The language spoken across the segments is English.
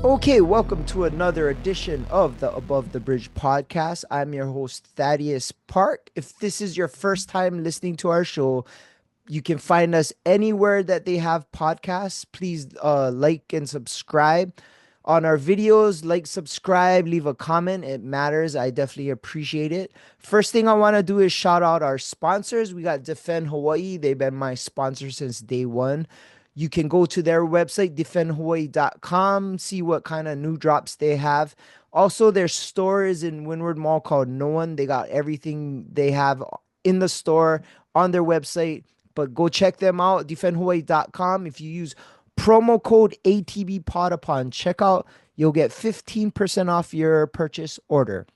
Okay, welcome to another edition of the Above the Bridge podcast. I'm your host, Thaddeus Park. If this is your first time listening to our show, you can find us anywhere that they have podcasts. Please like and subscribe on our videos. Like, subscribe, leave a comment. It matters. I definitely appreciate it. First thing I want to do is shout out our sponsors. We got Defend Hawaii. They've been my sponsor since day one. You can go to their website, defendhawaii.com, see what kind of new drops they have. Also, their store is in Windward Mall called No One. They got everything they have in the store on their website, but go check them out, defendhawaii.com. If you use promo code ATB upon checkout, you'll get 15% off your purchase order.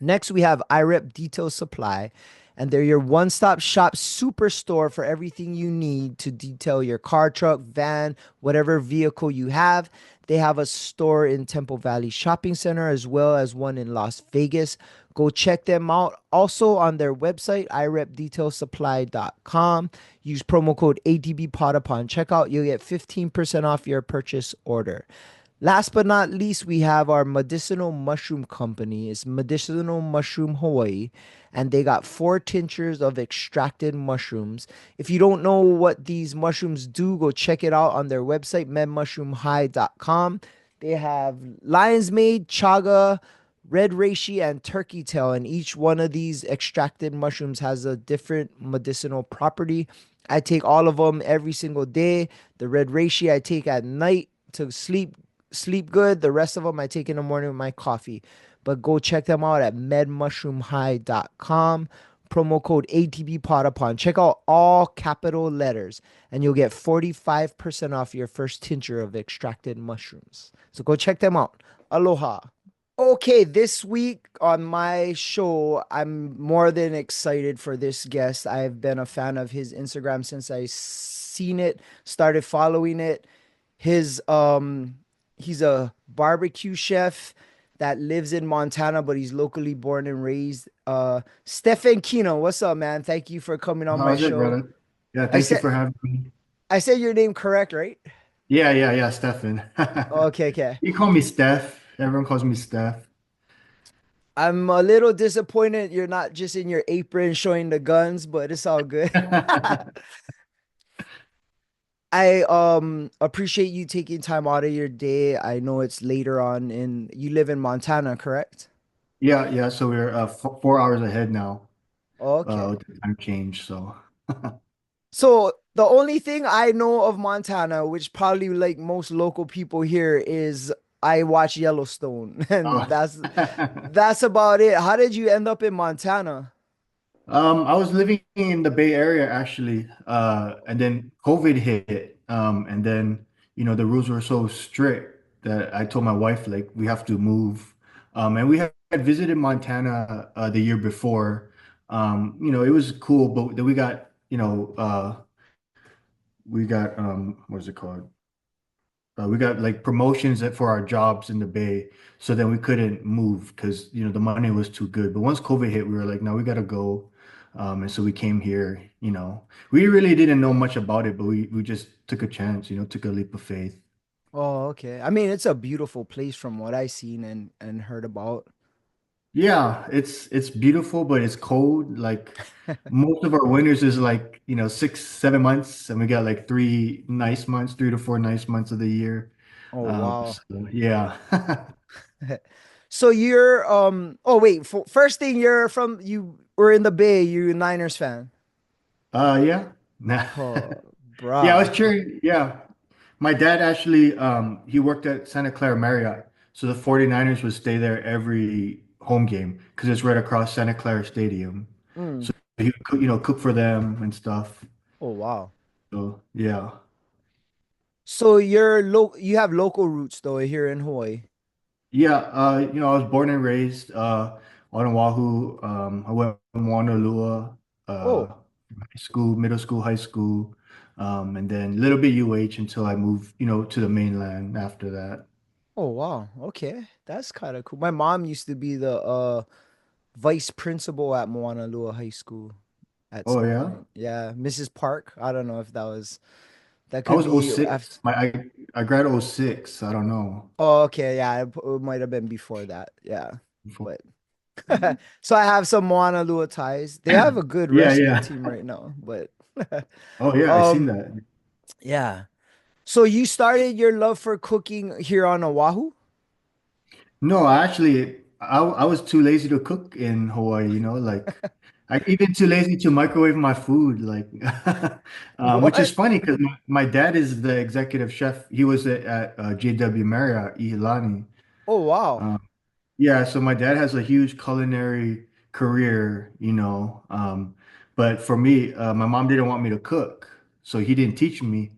Next, we have IREP Detail Supply, and they're your one stop shop superstore for everything you need to detail your car, truck, van, whatever vehicle you have. They have a store in Temple Valley Shopping Center as well as one in Las Vegas. Go check them out. Also on their website, irepdetailsupply.com. Use promo code ATBPOD upon checkout. You'll get 15% off your purchase order. Last but not least, we have our medicinal mushroom company. It's Medicinal Mushroom Hawaii, and they got 4 tinctures of extracted mushrooms. If you don't know what these mushrooms do, go check it out on their website, medmushroomhigh.com. They have lion's mane, chaga, red reishi, and turkey tail, and each one of these extracted mushrooms has a different medicinal property. I take all of them every single day. The red reishi I take at night to sleep good. The rest of them I take in the morning with my coffee. But go check them out at medmushroomhigh.com. Promo code ATBPOD upon. Check out all capital letters and you'll get 45% off your first tincture of extracted mushrooms. So go check them out. Aloha. Okay, this week on my show, I'm more than excited for this guest. I've been a fan of his Instagram since I seen it, started following it. His He's a barbecue chef that lives in Montana, but he's locally born and raised. Stephan Kina, what's up, man? Thank you for coming on my How's it, show. brother? Yeah, I thank you said for having me. I said your name correct, right? Yeah, Stefan. Okay, okay. You call me Steph. Everyone calls me Steph. I'm a little disappointed you're not just in your apron showing the guns, but it's all good. I appreciate you taking time out of your day. I know it's later on in you live in Montana, correct? Yeah. So we're 4 hours ahead now Okay. with the time change. So, So the only thing I know of Montana, which probably like most local people here, is I watch Yellowstone, and uh, that's about it. How did you end up in Montana? I was living in the Bay Area actually, and then COVID hit, and then the rules were so strict that I told my wife like we have to move, and we had visited Montana the year before. It was cool, but then we got what is it called? We got like promotions for our jobs in the Bay, so then we couldn't move because the money was too good. But once COVID hit, we were like, no, we gotta go, and so we came here. We really didn't know much about it, but we just took a chance. Took a leap of faith. Oh, okay. I mean, it's a beautiful place from what I seen and heard about. Yeah, it's beautiful, but it's cold. Like most of our winters is like 6, 7 months, and we got like 3 nice months, 3 to 4 nice months of the year. Oh, wow. So yeah. So you're oh wait, first thing you were in the Bay, you a Niners fan. Yeah. Nah. Oh, Yeah, I was bruh. cheering. Yeah. My dad actually he worked at Santa Clara Marriott. So the 49ers would stay there every home game because it's right across Santa Clara Stadium. Mm. So he would cook for them and stuff. Oh, wow. So yeah. So you have local roots though here in Hawaii. Yeah, I was born and raised on Oahu. I went to Moanalua, Oh, high school, middle school, high school, and then a little bit UH until I moved, to the mainland after that. oh wow. Okay. That's kind of cool. My mom used to be the vice principal at Moana Lua High School at Oh some yeah, point. Yeah, Mrs. Park. I don't know if that I could was be after. '06. I grad '06. I don't know. Oh, okay, yeah, it might have been before that. Yeah, Before- but so I have some Moana Lua ties. They have a good Yeah, wrestling yeah. team right now, but Oh yeah, I seen um, that. yeah. So you started your love for cooking here on Oahu? No, actually, I was too lazy to cook in Hawaii, like I even too lazy to microwave my food, like which is What? funny because my dad is the executive chef. He was at JW Marriott, Iolani. Oh wow. Yeah, so my dad has a huge culinary career, but for me, my mom didn't want me to cook, so he didn't teach me.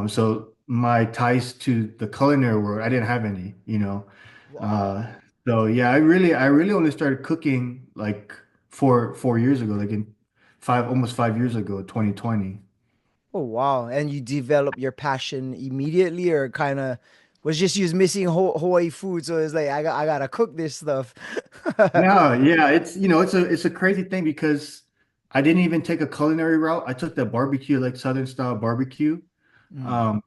So my ties to the culinary world, I didn't have any. Wow. Uh, so yeah, I really only started cooking like four years ago, like in almost 5 years ago, 2020. Oh wow. And you develop your passion immediately or kind of was just you was missing Hawaii food, so it's like I gotta cook this stuff. No, yeah, it's a crazy thing because I didn't even take a culinary route. I took the barbecue, like Southern style barbecue. Mm,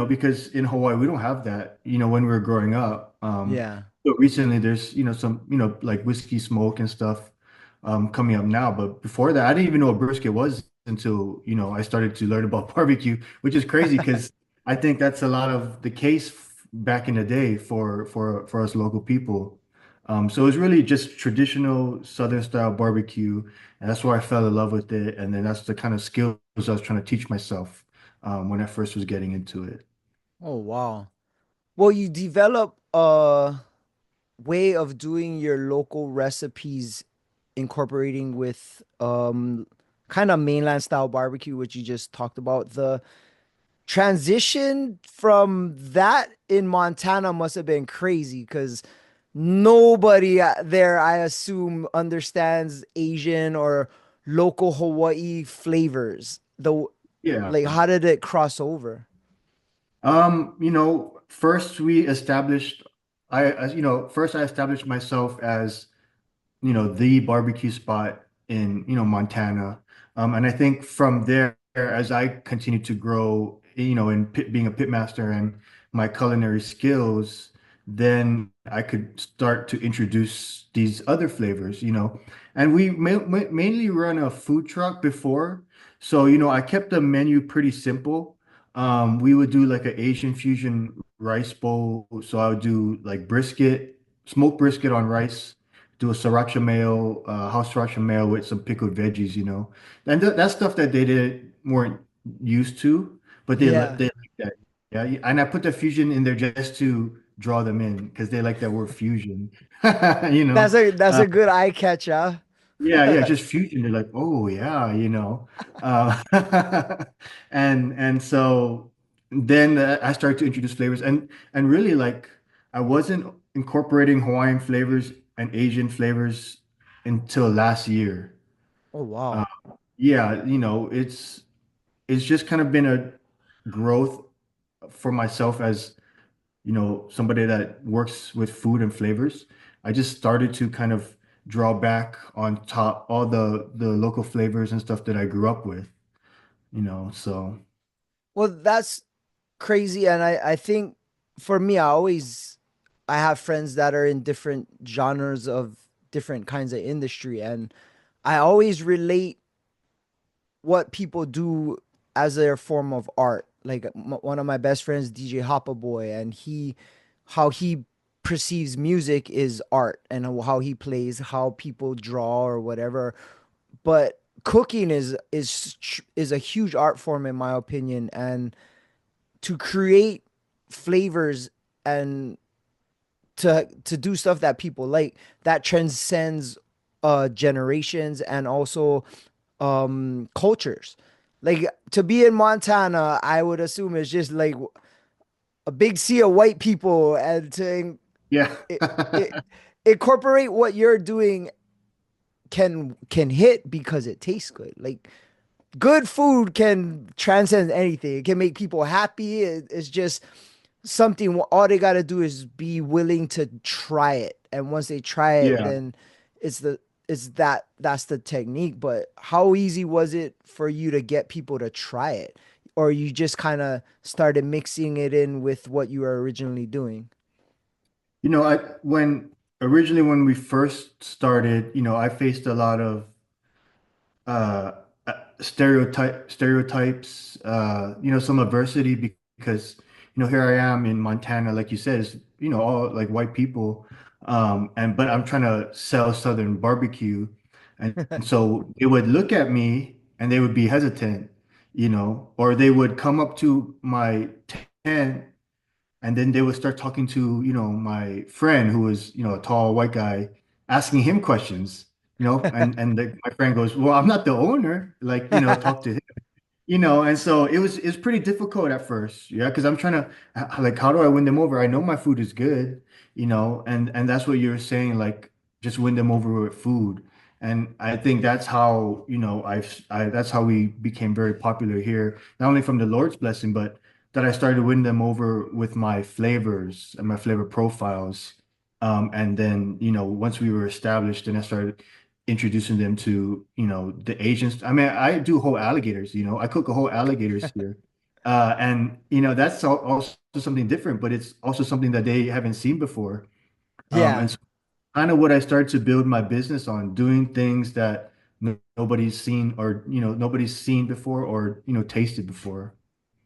Because in Hawaii we don't have that, when we were growing up. yeah. But recently there's, some, like whiskey smoke and stuff coming up now. But before that, I didn't even know what brisket was until, I started to learn about barbecue, which is crazy because I think that's a lot of the case back in the day for us local people. So it was really just traditional Southern style barbecue, and that's where I fell in love with it. And then that's the kind of skills I was trying to teach myself when I first was getting into it. Oh wow. Well, you develop a way of doing your local recipes incorporating with kind of mainland style barbecue, which you just talked about. The transition from that in Montana must have been crazy because nobody there, I assume, understands Asian or local Hawaii flavors. The Yeah. like, how did it cross over? First we established, first I established myself as the barbecue spot in, Montana. And I think from there, as I continued to grow, in being a pitmaster and my culinary skills, then I could start to introduce these other flavors. And we mainly run a food truck before. So, I kept the menu pretty simple. We would do like an Asian fusion rice bowl. So I would do like brisket, smoked brisket on rice, do a sriracha mayo, house sriracha mayo with some pickled veggies. And that's stuff that they didn't weren't used to, but Yeah. they like that. Yeah, and I put the fusion in there just to draw them in because they like that word fusion. You know, That's uh, a good eye catcher. yeah, yeah, just fusion. They're like, oh yeah. Uh, and so then I started to introduce flavors and really like I wasn't incorporating Hawaiian flavors and Asian flavors until last year. Oh Uh, wow. yeah, it's just kind of been a growth for myself as somebody that works with food and flavors. I just started to kind of draw back on top all the local flavors and stuff that I grew up with. So Well, that's crazy. And I think for me, I have friends that are in different genres of different kinds of industry. And I always relate what people do as their form of art. Like one of my best friends, DJ Hoppa Boy, and how he perceives music is art and how he plays, how people draw or whatever. But cooking is a huge art form in my opinion, and to create flavors and to do stuff that people like that transcends generations and also cultures. Like to be in Montana, I would assume it's just like a big sea of white people, and to yeah. it, it, incorporate what you're doing can hit because it tastes good. Like good food can transcend anything. It can make people happy. It's just something. All they got to do is be willing to try it, and once they try it, Yeah. then it's the that's the technique. But how easy was it for you to get people to try it? or you just kind of started mixing it in with what you were originally doing? I when originally when we first started, I faced a lot of uh, stereotypes, some adversity because, here I am in Montana, like you said, it's, all like white people. But I'm trying to sell Southern barbecue. And so they would look at me and they would be hesitant, or they would come up to my tent and then they would start talking to, my friend who was, a tall white guy, asking him questions, my friend goes, "Well, I'm not the owner." Like, talk to him. And so it was pretty difficult at first, yeah, because I'm trying to like, how do I win them over? I know my food is good, and that's what you're saying, like just win them over with food. And I think that's how, that's how we became very popular here, not only from the Lord's blessing, but that I started to win them over with my flavors and my flavor profiles. And then, once we were established, then I started introducing them to, the Asians. I mean, I do whole alligators, I cook a whole alligators here. And, that's also something different, but it's also something that they haven't seen before. Yeah. And so kind of what I started to build my business on, doing things that nobody's seen or, nobody's seen before or, tasted before.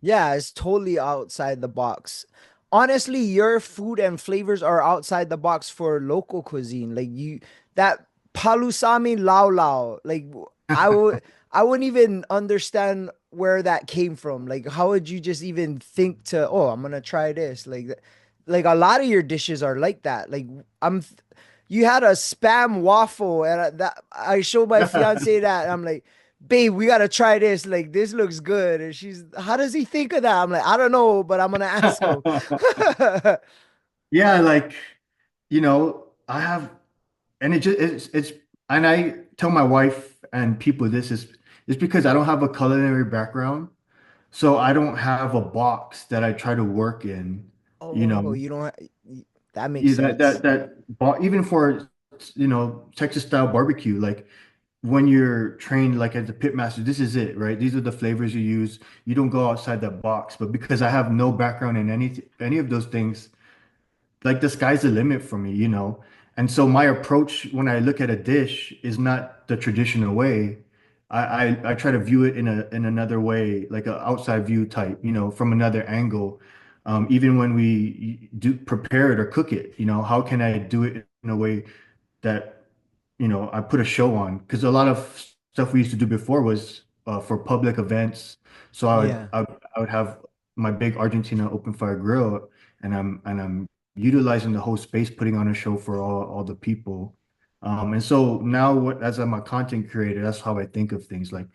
Yeah, it's totally outside the box. Honestly, your food and flavors are outside the box for local cuisine. Like you, that palusami lao lao, I wouldn't even understand where that came from. Like, how would you just even think to, oh, I'm gonna try this? Like a lot of your dishes are like that. You had a spam waffle, and I showed my fiance that, and I'm like, babe, we gotta try this. Like, this looks good. And she's, how does he think of that? I'm like, I don't know, but I'm gonna ask him. Yeah, like, I have, and and I tell my wife and people this is, it's because I don't have a culinary background. So I don't have a box that I try to work in, you Oh, know, you don't. That makes sense. even for, Texas style barbecue, like when you're trained like as a pitmaster, this is it, right? These are the flavors you use. You don't go outside that box. But because I have no background in any of those things, like the sky's the limit for me. And so my approach when I look at a dish is not the traditional way. I try to view it in another way, like an outside view type, from another angle. Even when we do prepare it or cook it, how can I do it in a way that, I put a show on? Because a lot of stuff we used to do before was for public events. So Yeah. I would have my big Argentina open fire grill, and I'm utilizing the whole space, putting on a show for all the people. And so now, as I'm a content creator, that's how I think of things. Like,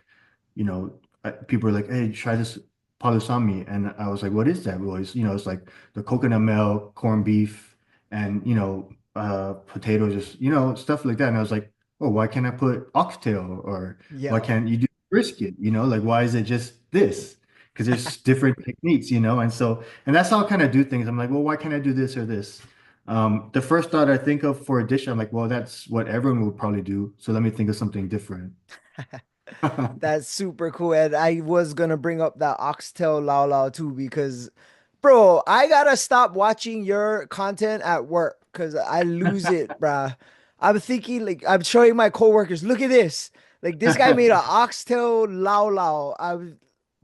people are like, "Hey, try this palusami," and I was like, "What is that?" Well, it's like the coconut milk, corned beef, and potatoes, just stuff like that. And I was like, "Oh, why can't I put oxtail, or why Yo. can't you do brisket? Like, why is it just this?" Because there's different techniques, and that's how I kind of do things. I'm like, "Well, why can't I do this or this?" The first thought I think of for a dish, I'm like, "Well, that's what everyone would probably do. So let me think of something different." That's super cool. And I was gonna bring up that oxtail lao lao too, because bro, I gotta stop watching your content at work because I lose it, bruh. I'm thinking, like, I'm showing my coworkers, look at this. Like, this guy made an oxtail lao lao.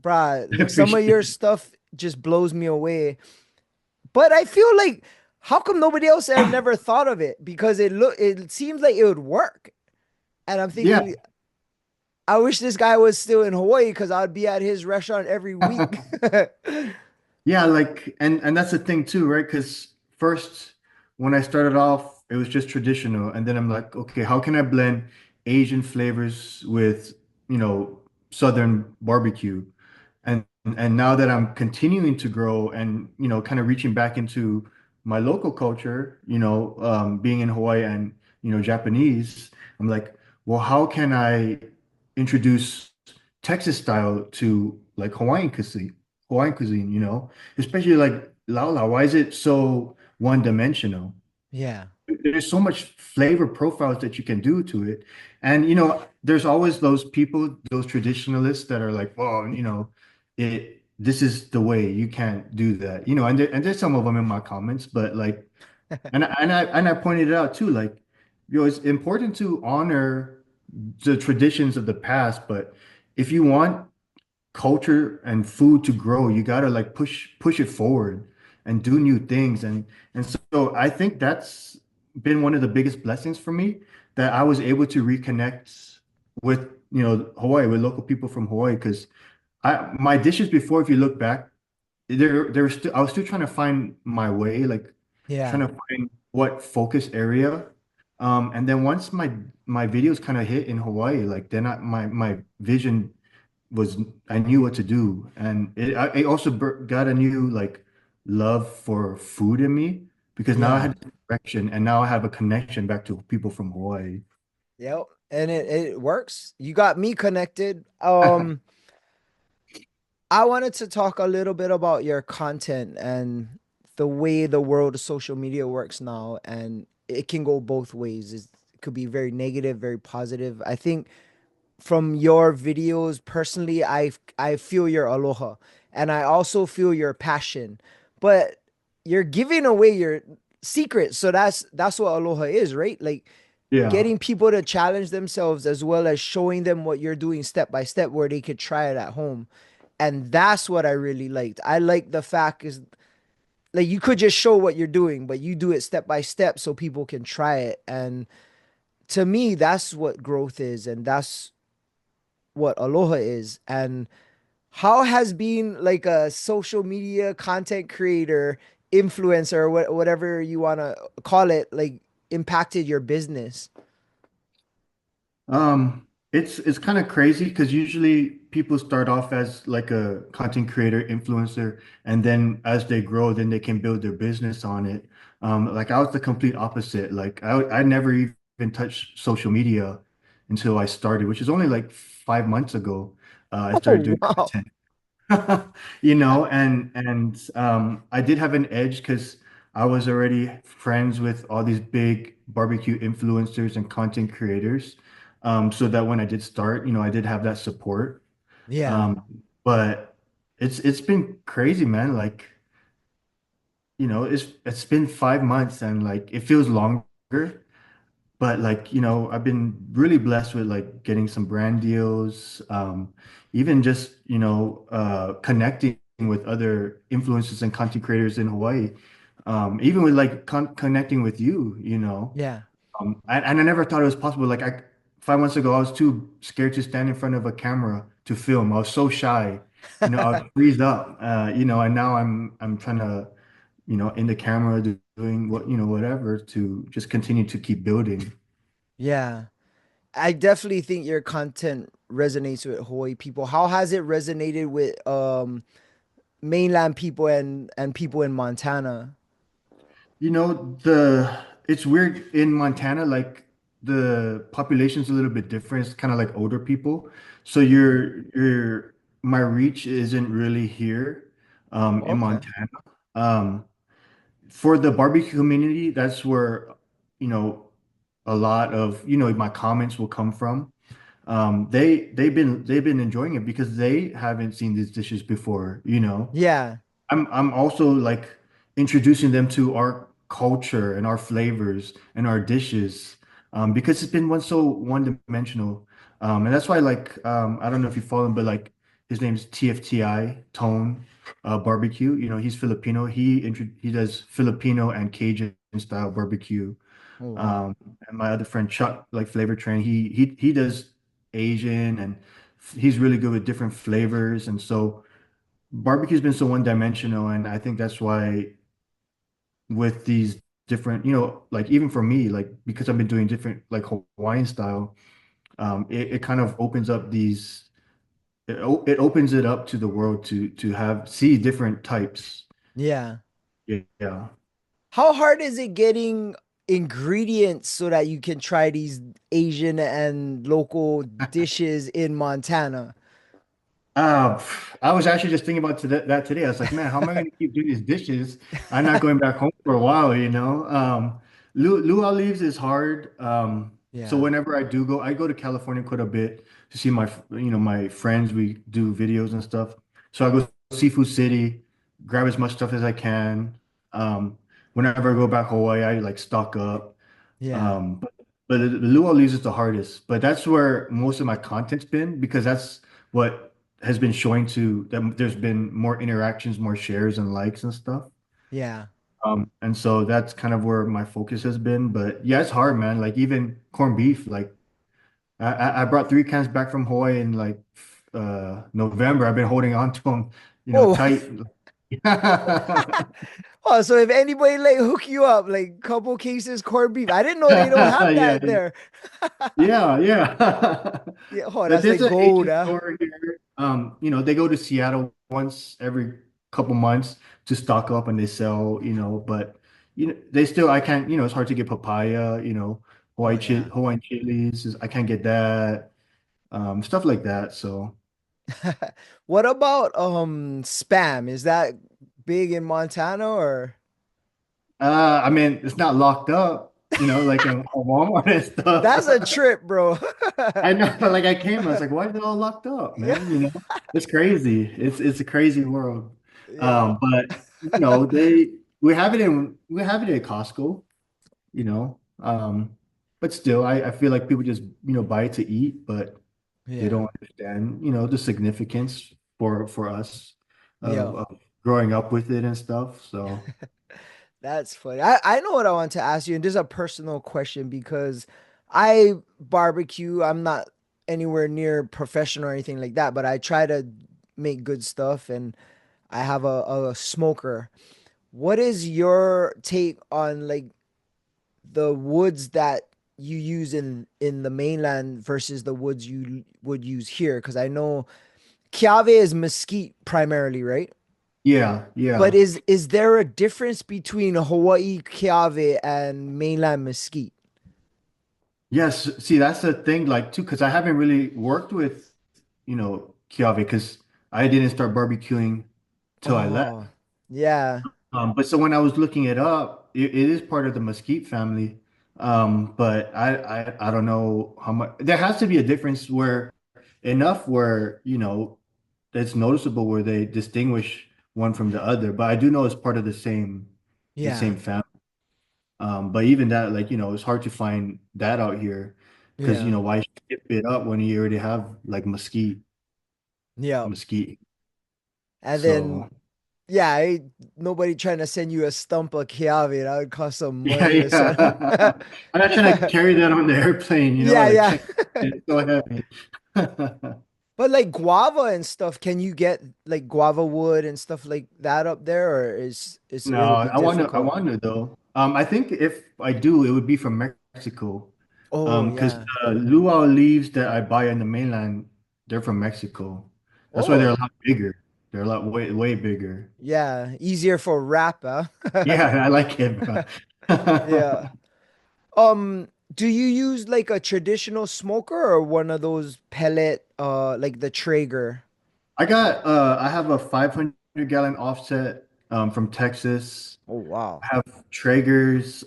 Bruh, I like, some of appreciate your it. stuff just blows me away. But I feel like, how come nobody else had never thought of it? Because it seems like it would work. And I'm Yeah. thinking, I wish this guy was still in Hawaii because I'd be at his restaurant every week. Yeah, like, and that's the thing too, right? Because first, when I started off, it was just traditional, and then I'm like, okay, how can I blend Asian flavors with, Southern barbecue? And now that I'm continuing to grow and, kind of reaching back into my local culture, being in Hawaii and, Japanese, I'm like, well, how can I introduce Texas style to like Hawaiian cuisine, especially like lao lao. Why is it so one dimensional? Yeah. There's so much flavor profiles that you can do to it. And, there's always those people, those traditionalists that are like, well, it this is the way. You can't do that. And there's some of them in my comments, but like, and I pointed it out too. Like, it's important to honor the traditions of the past, but if you want culture and food to grow, you gotta like push it forward and do new things. And so I think that's been one of the biggest blessings for me, that I was able to reconnect with, Hawaii, with local people from Hawaii. Because my dishes before, if you look back, there were still I was still trying to find my way, like Yeah. trying to find what focus area. And then once my videos kind of hit in Hawaii, like then my vision was, I knew what to do, and it also got a new like love for food in me, because now I Yeah. had a direction, and now I have a connection back to people from Hawaii. Yep. And it works. You got me connected. I wanted to talk a little bit about your content and the way the world of social media works now. And it can go both ways. It could be very negative, very positive. I think from your videos personally, I feel your aloha and I also feel your passion. But you're giving away your secret. So that's what aloha is, right? Like Yeah. getting people to challenge themselves as well as showing them what you're doing step by step where they could try it at home. And that's what I really liked. I like the fact is like you could just show what you're doing, but you do it step by step so people can try it. And to me, that's what growth is, and that's what aloha is. And how has being like a social media content creator, influencer, or whatever you want to call it, like impacted your business? It's kind of crazy, because usually people start off as like a content creator, influencer, and then as they grow, then they can build their business on it. Like I was the complete opposite. Like I never even touched social media until I started, which is only like 5 months ago. I started Oh, doing wow. content. And I did have an edge, because I was already friends with all these big barbecue influencers and content creators. So that when I did start, I did have that support. Yeah. But it's been crazy, man. Like, it's been 5 months, and like it feels longer. But like, I've been really blessed with like getting some brand deals, even just, connecting with other influencers and content creators in Hawaii. Even with like connecting with you. Yeah. And I never thought it was possible. Like 5 months ago, I was too scared to stand in front of a camera to film. I was so shy. I would freeze up. And now I'm trying to, in the camera, doing whatever, to just continue to keep building. Yeah. I definitely think your content resonates with Hawaii people. How has it resonated with mainland people and people in Montana? It's weird in Montana, like the population's a little bit different. It's kind of like older people. So my reach isn't really here in Okay. Montana. Um for the barbecue community, that's where, you know, a lot of, my comments will come from. They've been enjoying it, because they haven't seen these dishes before. Yeah. I'm also like introducing them to our culture and our flavors and our dishes, because it's been so one-dimensional. And that's why, like, I don't know if you follow him, but like his name's TFTI Tone Barbecue. He's Filipino. He does Filipino and Cajun style barbecue. Oh, wow. Um, and my other friend Chuck, like Flavor Train, he does Asian, and he's really good with different flavors. And so barbecue's been so one-dimensional, and I think that's why, with these different, like even for me, like because I've been doing different like Hawaiian style, it kind of opens up it opens it up to the world to have see different types. Yeah. Yeah. How hard is it getting ingredients so that you can try these Asian and local dishes in Montana? I was actually just thinking about that today. I was like, man, how am I going to keep doing these dishes? I'm not going back home for a while. Luau leaves is hard. So Yeah. whenever I do go, I go to California quite a bit to see my friends. We do videos and stuff. So I go Seafood City, grab as much stuff as I can. Um, Whenever I go back Hawaii, I like stock up. Yeah. But the luau leaves is the hardest. But that's where most of my content's been because that's what has been showing to that there's been more interactions, more shares and likes and stuff. Yeah. And so that's kind of where my focus has been. But yeah, it's hard, man. Like even corned beef, like I brought 3 cans back from Hawaii in like November. I've been holding on to them, Oh, tight. oh, so if anybody like hook you up, like couple cases corned beef, I didn't know they don't have Yeah, that there. yeah, yeah. Yeah, oh, But that's there's like an gold, Asian huh? store here. They go to Seattle once every couple months to stock up and they sell, but they still I can't, it's hard to get papaya, Oh yeah. Hawaiian chilies, I can't get that. Stuff like that. So What about spam? Is that big in Montana or I mean it's not locked up, like in Walmart and that's a stuff. trip, bro? I know, like I was like, why is it all locked up, Yeah. man? It's crazy. It's a crazy world. Yeah. But we have it at Costco, you know. But still, I feel like people just buy it to eat, but they Yeah. don't understand the significance for us of, Yeah. of growing up with it and stuff. So That's funny. I know what I want to ask you, and this is a personal question because I barbecue. I'm not anywhere near professional or anything like that, but I try to make good stuff and I have a smoker. What is your take on like the woods that you use in the mainland versus the woods you would use here? Because I know Kiave is mesquite primarily, right? yeah, But yeah. is there a difference between Hawaii Kiave and mainland mesquite? Yes, see, that's the thing, like too, because I haven't really worked with, Kiawe, because I didn't start barbecuing till I left. Oh, yeah, But so when I was looking it up, it is part of the mesquite family. But I don't know how much. There has to be a difference where enough where it's noticeable where they distinguish one from the other. But I do know it's part of the same yeah, family. But even that, like, it's hard to find that out here because, yeah, why ship it up when you already have like yeah. mesquite. And then, So yeah, nobody trying to send you a stump of Kiave. That would cost some yeah, money to send. yeah. I'm not trying to carry that on the airplane, Yeah, like yeah. check it's so heavy. But like guava and stuff, can you get like guava wood and stuff like that up there, or is No, it'll be I difficult? want to though. I think if I do, it would be from Mexico. Oh Because yeah. the luau leaves that I buy in the mainland, they're from Mexico. That's why they're Oh a lot bigger. They're a lot way, way bigger. yeah, easier for wrap, huh? Yeah, I like it, bro. Yeah. Do you use like a traditional smoker or one of those pellet, like the Traeger? I have a 500-gallon offset from Texas. Oh wow. I have Traegers.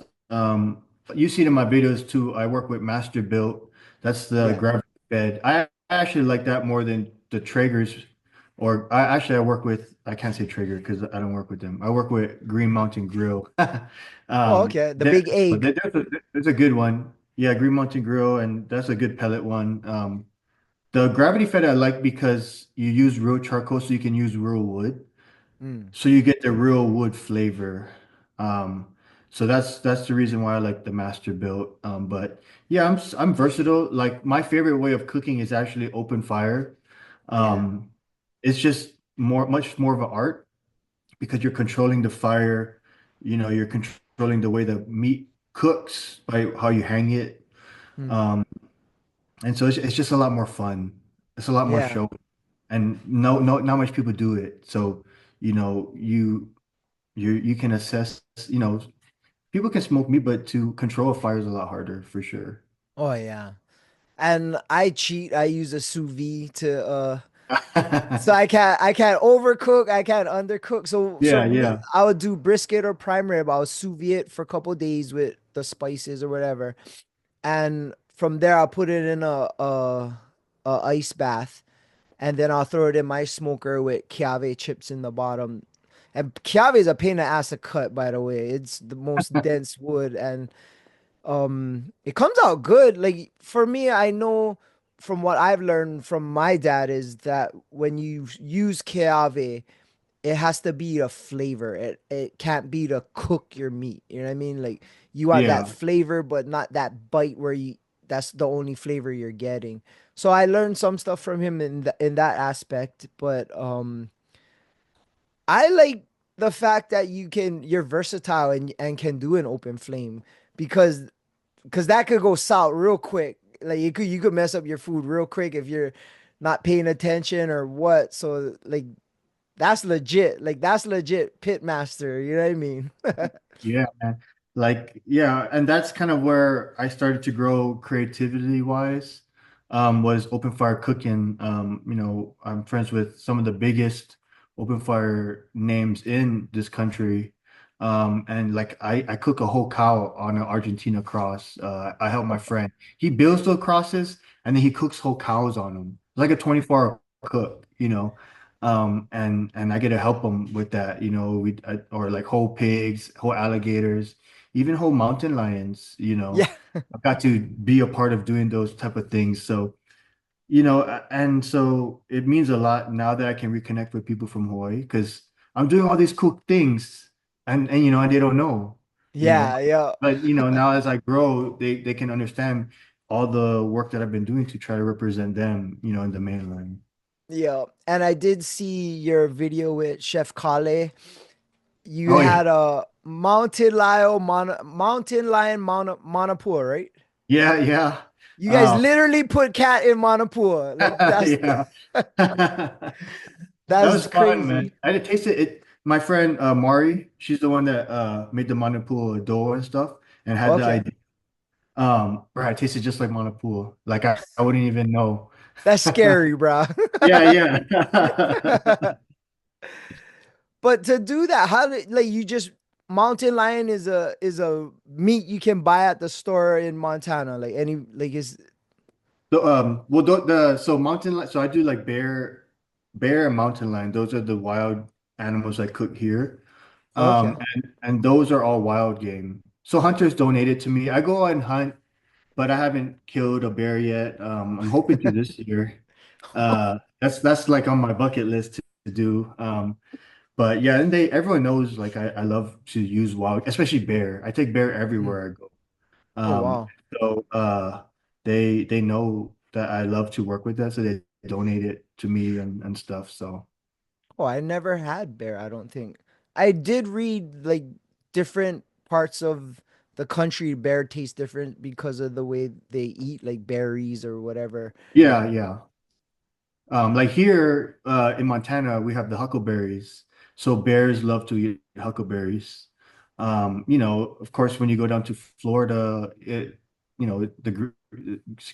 You see it in my videos too. I work with Master Built. That's the Yeah. gravity fed. I actually like that more than the Traegers. Or I work with I can't say Traeger because I don't work with them. I work with Green Mountain Grill. Oh, okay. The There, big egg. there's a good one. Yeah, Green Mountain Grill, and that's a good pellet one. The gravity fed I like because you use real charcoal, so you can use real wood. Mm, So you get the real wood flavor. Um, so that's the reason why I like the master built. But yeah, I'm versatile. Like my favorite way of cooking is actually open fire. yeah. Um, it's just much more of an art because you're controlling the fire. You're controlling the way the meat cooks by how you hang it. Mm, Um, and so it's just a lot more fun. It's a lot more yeah. show, and no, not much people do it. So you know you you can assess, people can smoke meat, but to control a fire is a lot harder for sure. Oh yeah. And I cheat. I use a sous vide to so I can't overcook, I can't undercook. So Yeah, me, yeah. I would do brisket or prime rib. I would sous vide it for a couple days with the spices or whatever. And from there I'll put it in a ice bath and then I'll throw it in my smoker with Chiave chips in the bottom. And Chiave is a pain in the ass to cut, by the way. It's the most dense wood, and it comes out good. Like for me, I know from what I've learned from my dad is that when you use Chiave, it has to be a flavor. It can't be to cook your meat. You know what I mean? Like you want that Yeah. flavor, but not that bite where you that's the only flavor you're getting. So I learned some stuff from him in that aspect, but I like the fact that you're versatile and can do an open flame because that could go south real quick. Like you could mess up your food real quick if you're not paying attention or what. So like that's legit. Like that's legit Pitmaster. You know what I mean? Yeah, man. Like, yeah, and that's kind of where I started to grow creativity wise, was open fire cooking. I'm friends with some of the biggest open fire names in this country. And like I cook a whole cow on an Argentina cross. I help my friend. He builds the crosses and then he cooks whole cows on them. Like a 24-hour cook, you know. And I get to help them with that, or like whole pigs, whole alligators, even whole mountain lions, Yeah. I've got to be a part of doing those type of things. So, and so it means a lot now that I can reconnect with people from Hawaii because I'm doing all these cool things and they don't know, you know, Yeah, yeah, but now as I grow, they can understand all the work that I've been doing to try to represent them, in the mainland. yeah. And I did see your video with Chef Kale. You Oh yeah. had a mountain lion monopore, right? Yeah, yeah. You guys Uh, literally put cat in monopore. Like that's yeah. That that's was fun, man. crazy. I had to taste it. My friend Mari, she's the one that made the Manapul dough and stuff and had the Okay. idea. Bro, I tasted just like Manapul. Like I wouldn't even know. That's scary, bro. Yeah, yeah. But to do that, how did like you just mountain lion is a meat you can buy at the store in Montana. Like any like is Well, so mountain lion. So I do like bear and mountain lion. Those are the wild animals I cook here. okay. And those are all wild game. So hunters donate it to me. I go and hunt, but I haven't killed a bear yet. I'm hoping to this year. That's like on my bucket list to do. But yeah, and everyone knows like I love to use wild, especially bear. I take bear Mhm. everywhere I go. Oh Um, wow. so they know that I love to work with that, so they donate it to me and stuff. So Oh, I never had bear, I don't think. I did read like different parts of the country bear taste different because of the way they eat like berries or whatever. yeah, yeah. Like here in Montana, we have the huckleberries. So bears love to eat huckleberries. Of course, when you go down to Florida,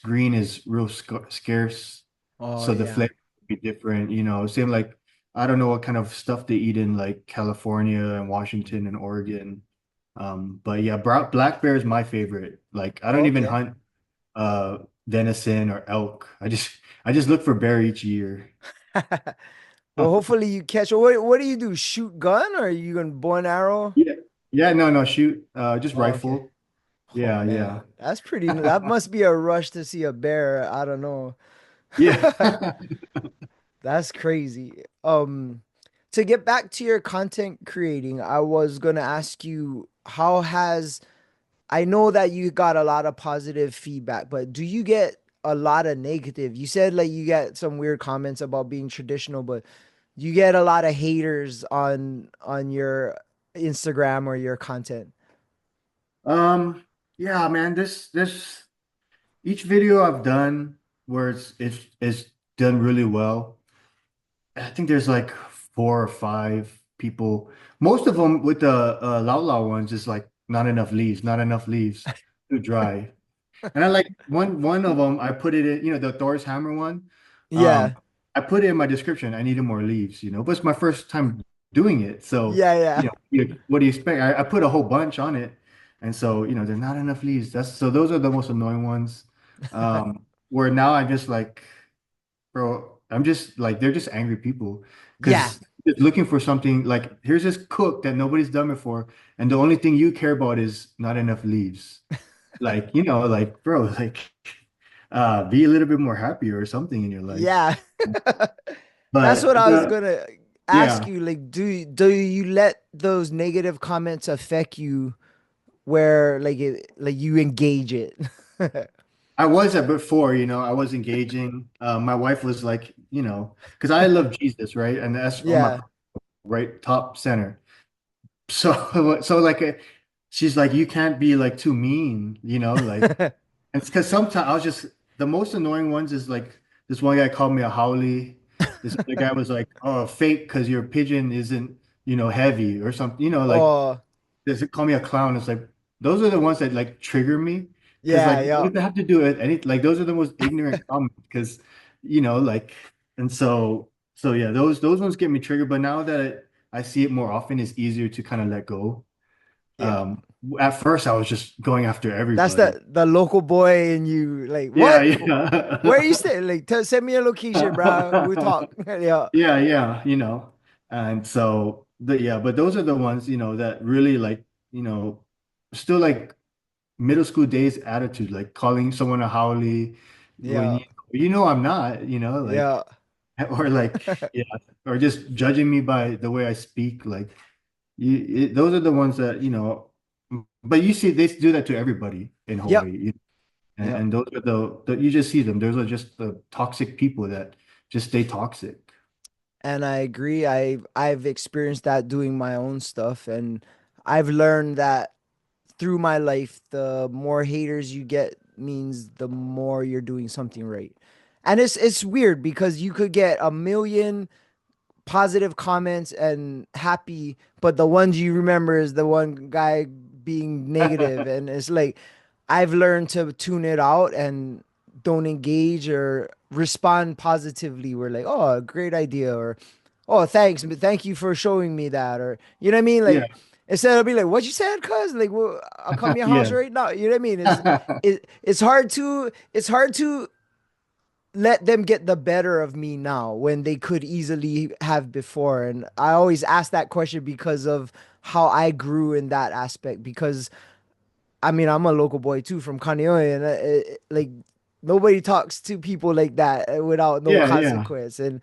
green is real scarce, Oh so the yeah. flavor will be different. Same like I don't know what kind of stuff they eat in like California and Washington and Oregon. But yeah, black bear is my favorite. Like I don't even Okay. hunt uh venison or elk. I just look for bear each year. Well, hopefully you catch. What do you do? Shoot gun or are you gonna bow and arrow? Yeah. Yeah, no, no, shoot. Just Oh, okay. rifle. Oh Yeah, yeah. man, that's pretty. That must be a rush to see a bear. I don't know. Yeah. That's crazy. To get back to your content creating, I was gonna ask you, how has I know that you got a lot of positive feedback, but do you get a lot of negative? You said like you get some weird comments about being traditional, but you get a lot of haters on your Instagram or your content. Yeah, man, this each video I've done where it's done really well. I think there's like 4 or 5 people. Most of them with the Lao ones is like not enough leaves, too dry. And I like one of them. I put it in, the Thor's hammer one. Um, Yeah. I put it in my description. I needed more leaves, but it's my first time doing it. So, Yeah, yeah. what do you expect? I put a whole bunch on it, and so there's not enough leaves. Those are the most annoying ones. Where now I'm just like, bro. I'm just like they're just angry people Yeah. because just looking for something like here's this cook that nobody's done before, and the only thing you care about is not enough leaves. Like, like bro, like be a little bit more happy or something in your life. Yeah. That's what But I was gonna ask yeah, you. Like, do you let those negative comments affect you where like you engage it? I was at before, I was engaging. My wife was like, because I love Jesus, right? And that's on my Yeah. right top center. So like she's like, you can't be like too mean, like and it's because sometimes I was just the most annoying ones is like this one guy called me a howley. This other guy was like, oh, fake because your pigeon isn't, heavy or something, like Oh, does it call me a clown? It's like those are the ones that like trigger me because yeah, like what yeah. does that have to do with any like those are the most ignorant comments because like and so yeah those ones get me triggered but now that I see it more often it's easier to kind of let go. Yeah. At first I was just going after That's everybody. the local boy and you like, Yeah, what? Where you yeah. stay? Like, send me a location, bro. We'll talk. Yeah. Yeah, yeah, and so but those are the ones, that really like, still like middle school days attitude, like calling someone a howley when Yeah. I'm not, like Yeah. or like yeah, or just judging me by the way I speak, like those are the ones that, but you see they do that to everybody in Yep. Hawaii, Yep. and those are the you just see them. Those are just the toxic people that just stay toxic. And I agree. I've experienced that doing my own stuff, and I've learned that through my life, the more haters you get means the more you're doing something right. And it's weird because you could get a million positive comments and happy, but the ones you remember is the one guy being negative, and it's like I've learned to tune it out and don't engage or respond positively. We're like, oh, great idea, or oh, thanks, but thank you for showing me that, or you know what I mean, Yeah. like instead of be like, what you said, cuz like, well, I'll come to your house Yeah. right now. You know what I mean? It's hard to let them get the better of me now when they could easily have before. And I always ask that question because of how I grew in that aspect. Because I mean, I'm a local boy too from Kaneohe, and like nobody talks to people like that without no Yeah, yeah. consequence. And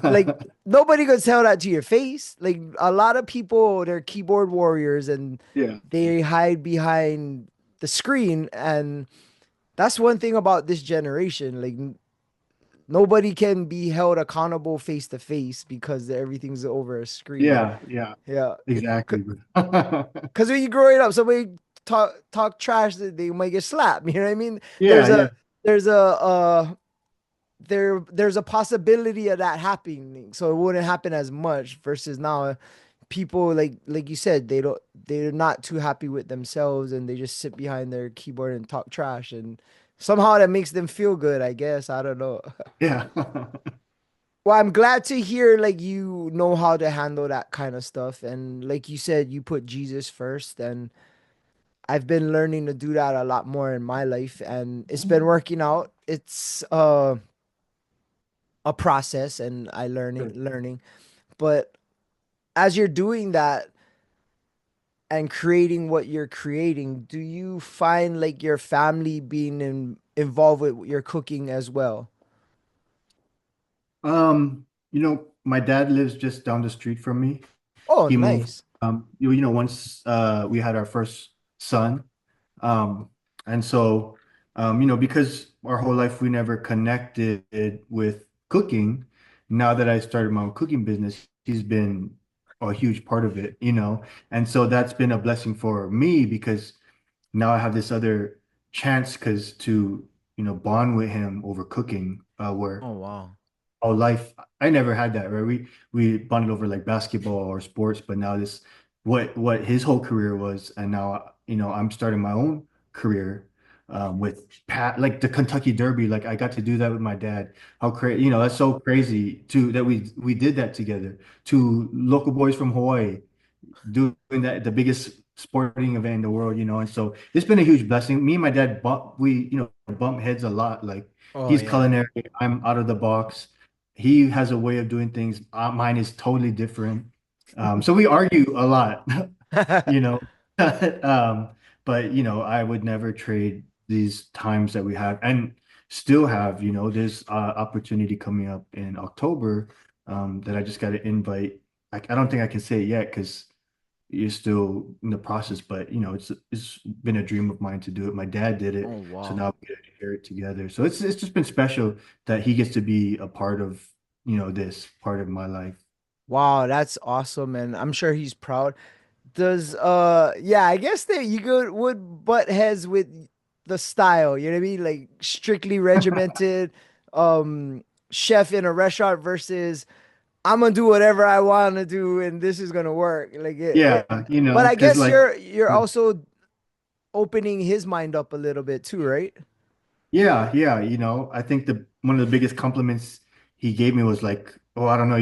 like nobody could tell that to your face. Like a lot of people, they're keyboard warriors and Yeah. they hide behind the screen. And that's one thing about this generation. Like nobody can be held accountable face to face because everything's over a screen. Yeah, yeah. Yeah, Exactly. because when you growing up, somebody talk trash, they might get slapped. You know what I mean? Yeah, yeah. There's a there's a possibility of that happening, so it wouldn't happen as much. Versus now, people like you said, they're not too happy with themselves, and they just sit behind their keyboard and talk trash, and somehow that makes them feel good. I guess I don't know. Yeah. Well, I'm glad to hear like you know how to handle that kind of stuff. And like you said, you put Jesus first. And I've been learning to do that a lot more in my life. And it's been working out. It's a process and I learning. But as you're doing that and creating what you're creating, do you find like your family being involved with your cooking as well? My dad lives just down the street from me. Oh, He moved, nice. once we had our first son. Um, and so, because our whole life we never connected with cooking, now that I started my own cooking business, he's been a huge part of it, and so that's been a blessing for me because now I have this other chance because to, bond with him over cooking, where Oh, wow. all life I never had that, right? We bonded over like basketball or sports, but now this what his whole career was, and now I'm starting my own career with Pat, like the Kentucky Derby. Like I got to do that with my dad. How crazy, that's so crazy too that we did that together. Two local boys from Hawaii doing that, the biggest sporting event in the world, and so it's been a huge blessing. Me and my dad bump heads a lot. Like Oh, he's yeah. culinary, I'm out of the box. he has a way of doing things. Mine is totally different. So we argue a lot, you know. Um, but I would never trade these times that we have and still have, there's opportunity coming up in October that I just got to invite. I don't think I can say it yet because you're still in the process, but it's been a dream of mine to do it. My dad did it, Oh so wow. now we get to share it together. So it's just been special that he gets to be a part of, this part of my life. Wow, that's awesome, and I'm sure he's proud. Does yeah, I guess that you could would butt heads with the style, you know what I mean? Like strictly regimented chef in a restaurant versus I'm gonna do whatever I want to do and this is gonna work. Like Yeah, but I because guess like you're also opening his mind up a little bit too, right? yeah, yeah, I think the one of the biggest compliments he gave me was like, "Oh, I don't know,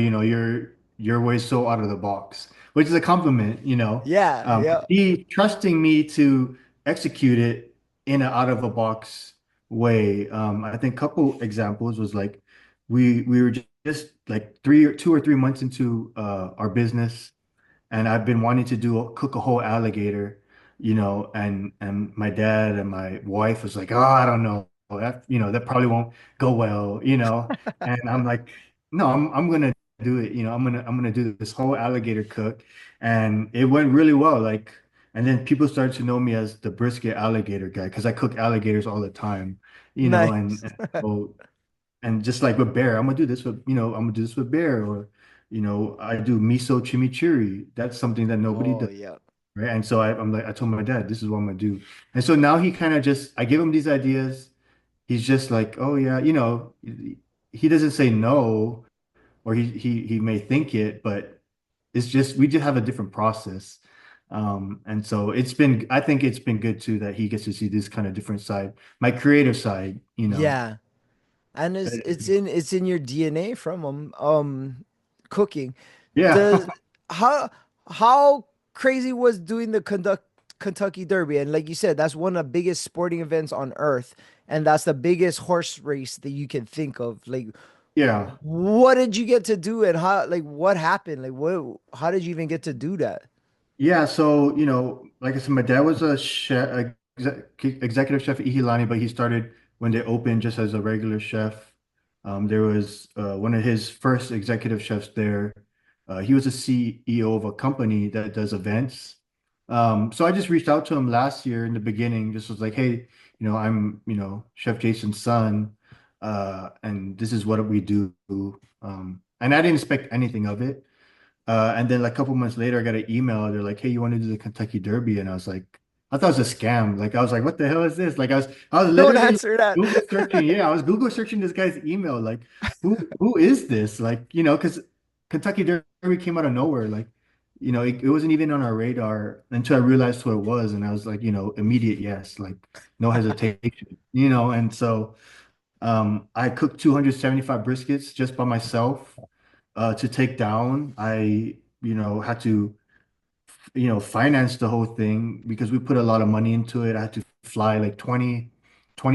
your way so out of the box," which is a compliment, Yeah, yeah. He trusting me to execute it in an out of a box way. I think a couple examples was like we were just like 2 or 3 months into our business, and I've been wanting to cook a whole alligator, and my dad and my wife was like, oh, I don't know, that probably won't go well, and I'm like, no, I'm gonna do it, I'm gonna do this whole alligator cook, and it went really well, like, and then people started to know me as the brisket alligator guy because I cook alligators all the time, Nice. and so and just like with bear, I'm gonna do this with, I'm gonna do this with bear, or, I do miso chimichurri. That's something that nobody Oh does, yeah. right? And so I'm like, I told my dad, this is what I'm gonna do. And so now he kind of just, I give him these ideas. He's just like, oh yeah, he doesn't say no, or he may think it, but it's just we just have a different process. And so I think it's been good too that he gets to see this kind of different side, my creative side. Yeah. And Uh, it's in your DNA from him cooking. Yeah. Does how how crazy was doing the Kentucky Derby? And like you said, that's one of the biggest sporting events on earth, and that's the biggest horse race that you can think of. Like, Yeah. what did you get to do, and how? Like, what happened? Like, what? How did you even get to do that? Yeah, so like I said, my dad was a chef, executive chef at Ihilani, but he started when they opened just as a regular chef. There was one of his first executive chefs there. He was a CEO of a company that does events. So I just reached out to him last year in the beginning. Just was like, hey, I'm Chef Jason's son, and this is what we do. And I didn't expect anything of it. And then like a couple months later, I got an email. They're like, "Hey, you want to do the Kentucky Derby?" And I was like, I thought it was a scam. Like I was like, "What the hell is this?" Like I was Don't literally like, answer that. Google searching. Yeah, I was Google searching this guy's email. Like, who is this? Like, because Kentucky Derby came out of nowhere. Like, it wasn't even on our radar until I realized who it was, and I was like, immediate yes, like no hesitation. And so I cooked 275 briskets just by myself to take down. I, had to, finance the whole thing because we put a lot of money into it. I had to fly like 20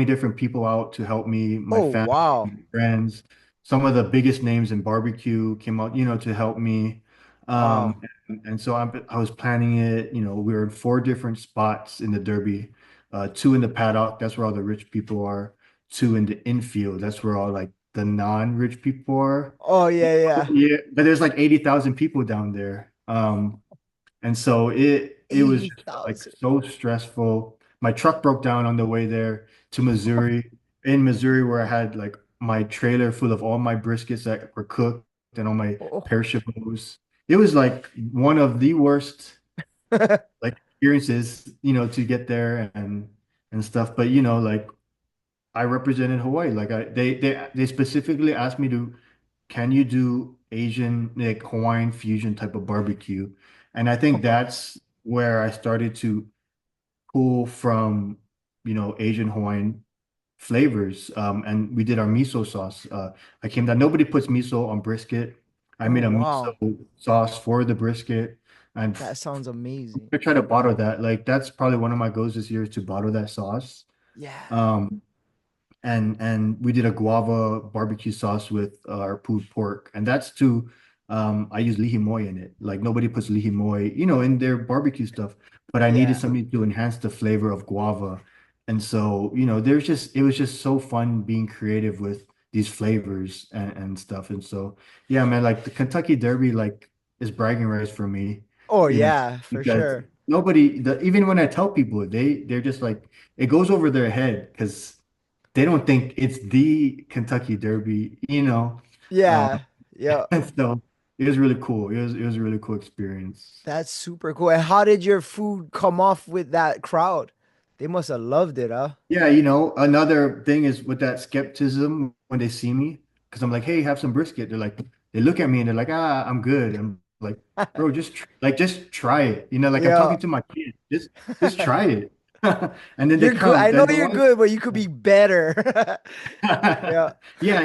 different people out to help me, my Oh family, wow. my friends. Some of the biggest names in barbecue came out, to help me. Wow. And so I was planning it. We were in 4 different spots in the Derby, 2 in the paddock. That's where all the rich people are. 2 in the infield. That's where all like the non-rich people are. Oh yeah, yeah. Yeah, but there's like 80,000 people down there. And so it was just like 80,000. so stressful. My truck broke down on the way there to Missouri. In Missouri, where I had like my trailer full of all my briskets that were cooked and all my Oh. perishables. It was like one of the worst like experiences, to get there and stuff. But like I represented Hawaii. Like they specifically asked me to, can you do Asian like Hawaiian fusion type of barbecue? And I think that's where I started to pull from, Asian Hawaiian flavors. And we did our miso sauce. I came down. Nobody puts miso on brisket. I Oh made a wow. miso sauce for the brisket, and That sounds amazing. I try to bottle that. Like that's probably one of my goals this year is to bottle that sauce. Yeah. Um, and we did a guava barbecue sauce with our pulled pork, and that's to I use lihimoy in it. Like nobody puts lihimoy, in their barbecue stuff, but I needed Yeah. something to enhance the flavor of guava. And so, it was just so fun being creative with these flavors and stuff. And so, yeah, man, like the Kentucky Derby, like is bragging rights for me, Oh you know, yeah, for because sure. even when I tell people, they're just like it goes over their head because they don't think it's the Kentucky Derby. Um, Yeah. Yeah. and so it was really cool. It was a really cool experience. That's super cool. And how did your food come off with that crowd? They must have loved it, huh? Yeah, another thing is with that skepticism when they see me, because I'm like, hey, have some brisket. They look at me and they're like, I'm good. I'm like, bro, just try it. Like I'm Yeah. talking to my kids. Just try it. And then they You're good. come, I know then the you're ones good, but you could be better. Yeah. Yeah,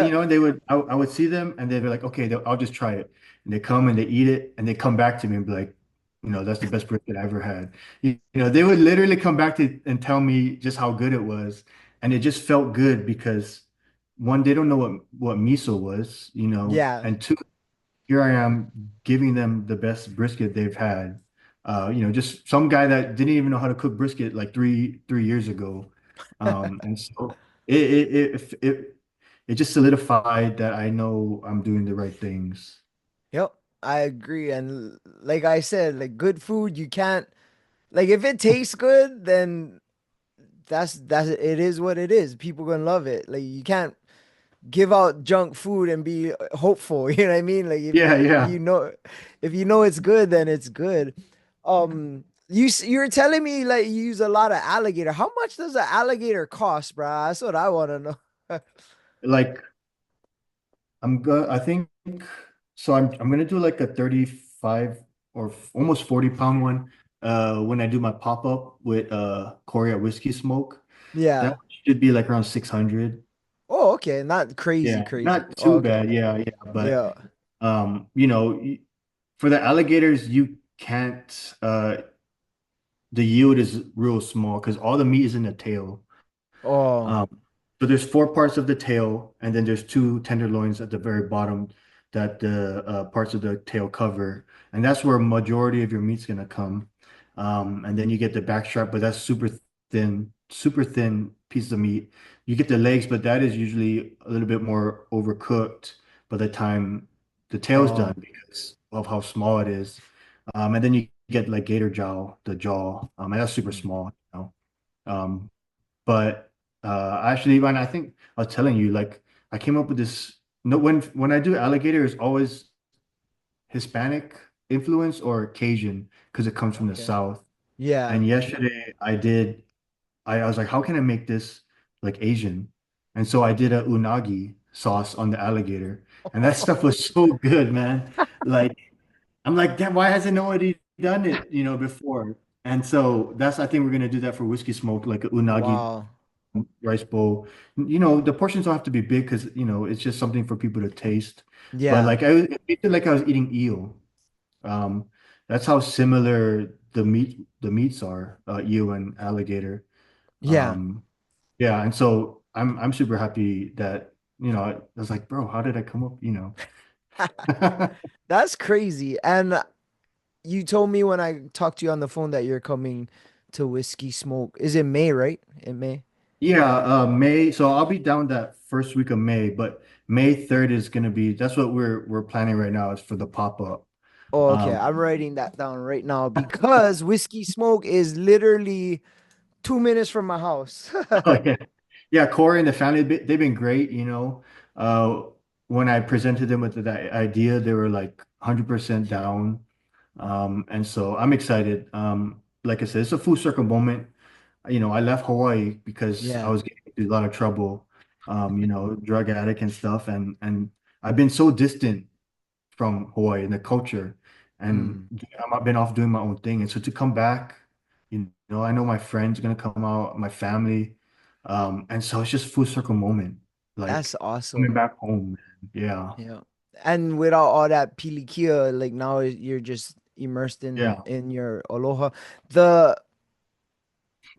I would see them and they'd be like, okay, I'll just try it. And they come and they eat it and they come back to me and be like, that's the best brisket I ever had. They would literally come back to and tell me just how good it was. And it just felt good because one, they don't know what miso was, Yeah. and two, here I am giving them the best brisket they've had. Just some guy that didn't even know how to cook brisket like three years ago. And so it just solidified that I know I'm doing the right things. Yep. I agree. And like I said, like good food, you can't like if it tastes good, then that's it is what it is. People gonna love it. Like you can't give out junk food and be hopeful. You know what I mean? Like Yeah, yeah. if you know it's good, then it's good. You're telling me like you use a lot of alligator. How much does an alligator cost, bro? That's what I want to know. Like I think so. I'm gonna do like a 35 or almost 40 pound one. When I do my pop up with Corey at Whiskey Smoke, that Yeah. should be like around 600. Oh, okay. Not crazy, Yeah, crazy. not Oh, too okay. bad. Yeah, yeah. But Yeah. for the alligators, you can't. The yield is real small because all the meat is in the tail. Oh, Um, so there's four parts of the tail, and then there's two tenderloins at the very bottom that the parts of the tail cover, and that's where majority of your meat's gonna come. And then you get the back strap, but that's super thin piece of meat. You get the legs, but that is usually a little bit more overcooked by the time the tail's done oh. because of how small it is. And then you get like gator jaw, the jaw, and that's super Mm. small. Um, but actually, when I think I was telling you, like I came up with this. No, when I do alligator, it's always Hispanic influence or Cajun because it comes from the Okay. South. Yeah. And yesterday I did. I was like, how can I make this like Asian? And so I did a unagi sauce on the alligator, and that stuff was so good, man. Like I'm like, damn, why hasn't nobody done it, before? And so I think we're gonna do that for whiskey smoke, like a unagi Wow. rice bowl. The portions don't have to be big because, it's just something for people to taste. But Yeah. like it felt like I was eating eel. Um, that's how similar the meats are, eel and alligator. Yeah. Um, yeah, and so I'm super happy that, I was like, bro, how did I come up? That's crazy. And you told me when I talked to you on the phone that you're coming to Whiskey Smoke. Is it May, right? In May? Yeah, May. So I'll be down that first week of May, but May 3rd is gonna be. That's what we're planning right now is for the pop up. Oh, okay. Um, I'm writing that down right now because Whiskey Smoke is literally 2 minutes from my house. oh yeah, yeah. Corey and the family, they've been great. Uh, when I presented them with that idea, they were like 100% down. And so I'm excited. Like I said, it's a full circle moment. I left Hawaii because I Yeah. was getting into a lot of trouble, drug addict and stuff, and I've been so distant from Hawaii and the culture, and Mm. I've been off doing my own thing, and so to come back, I know my friends are gonna come out, my family, and so it's just full circle moment, That's like coming awesome. back home, man. Yeah, Yeah. And without all that pilikia, like now you're just immersed in yeah. in your aloha. The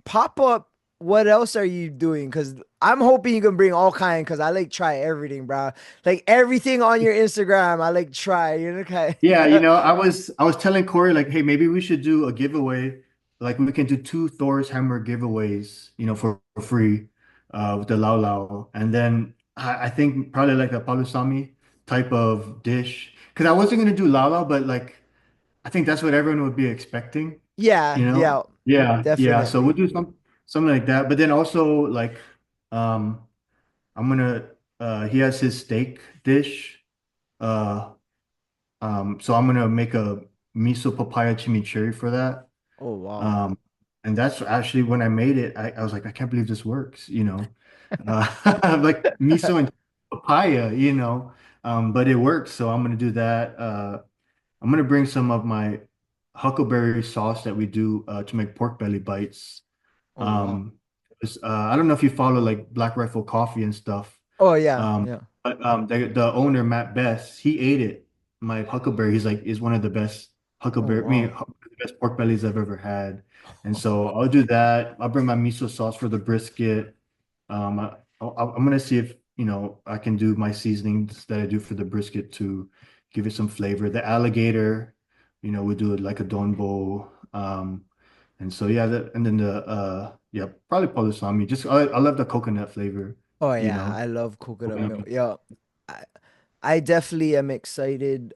pop-up what else are you doing? Because I'm hoping you can bring all kind. Because I like try everything, bro. Like everything on your Instagram, I like try. You know, kind. Yeah, I was telling Corey like, hey, maybe we should do a giveaway. Like we can do two Thor's hammer giveaways, for free, with the Lau Lau. And then I think probably like a palusami type of dish. Because I wasn't gonna do Lau Lau, but like I think that's what everyone would be expecting, Yeah, you know? yeah, Yeah, yeah. So we'll definitely. do something like that. But then also like um I'm gonna he has his steak dish. Uh so I'm gonna make a miso papaya chimichurri for that. Oh wow. Um, and that's actually when I made it, I was like, I can't believe this works. Like miso and papaya, but it works. So I'm gonna do that. I'm gonna bring some of my huckleberry sauce that we do to make pork belly bites. Oh wow. Um, I don't know if you follow like Black Rifle Coffee and stuff. Oh yeah, Um, yeah. but the owner, Matt Best, he ate it. My huckleberry, he's like, is one of the best Oh huckleberry, wow. the best pork bellies I've ever had. And so I'll do that. I'll bring my miso sauce for the brisket. I'm gonna see if I can do my seasonings that I do for the brisket to give it some flavor. The alligator, we do it like a donbo. And so yeah, and then yeah, probably palusami. Just I love the coconut flavor, Oh you yeah, know. I love coconut Coconut milk. milk. Yeah, I, I definitely am excited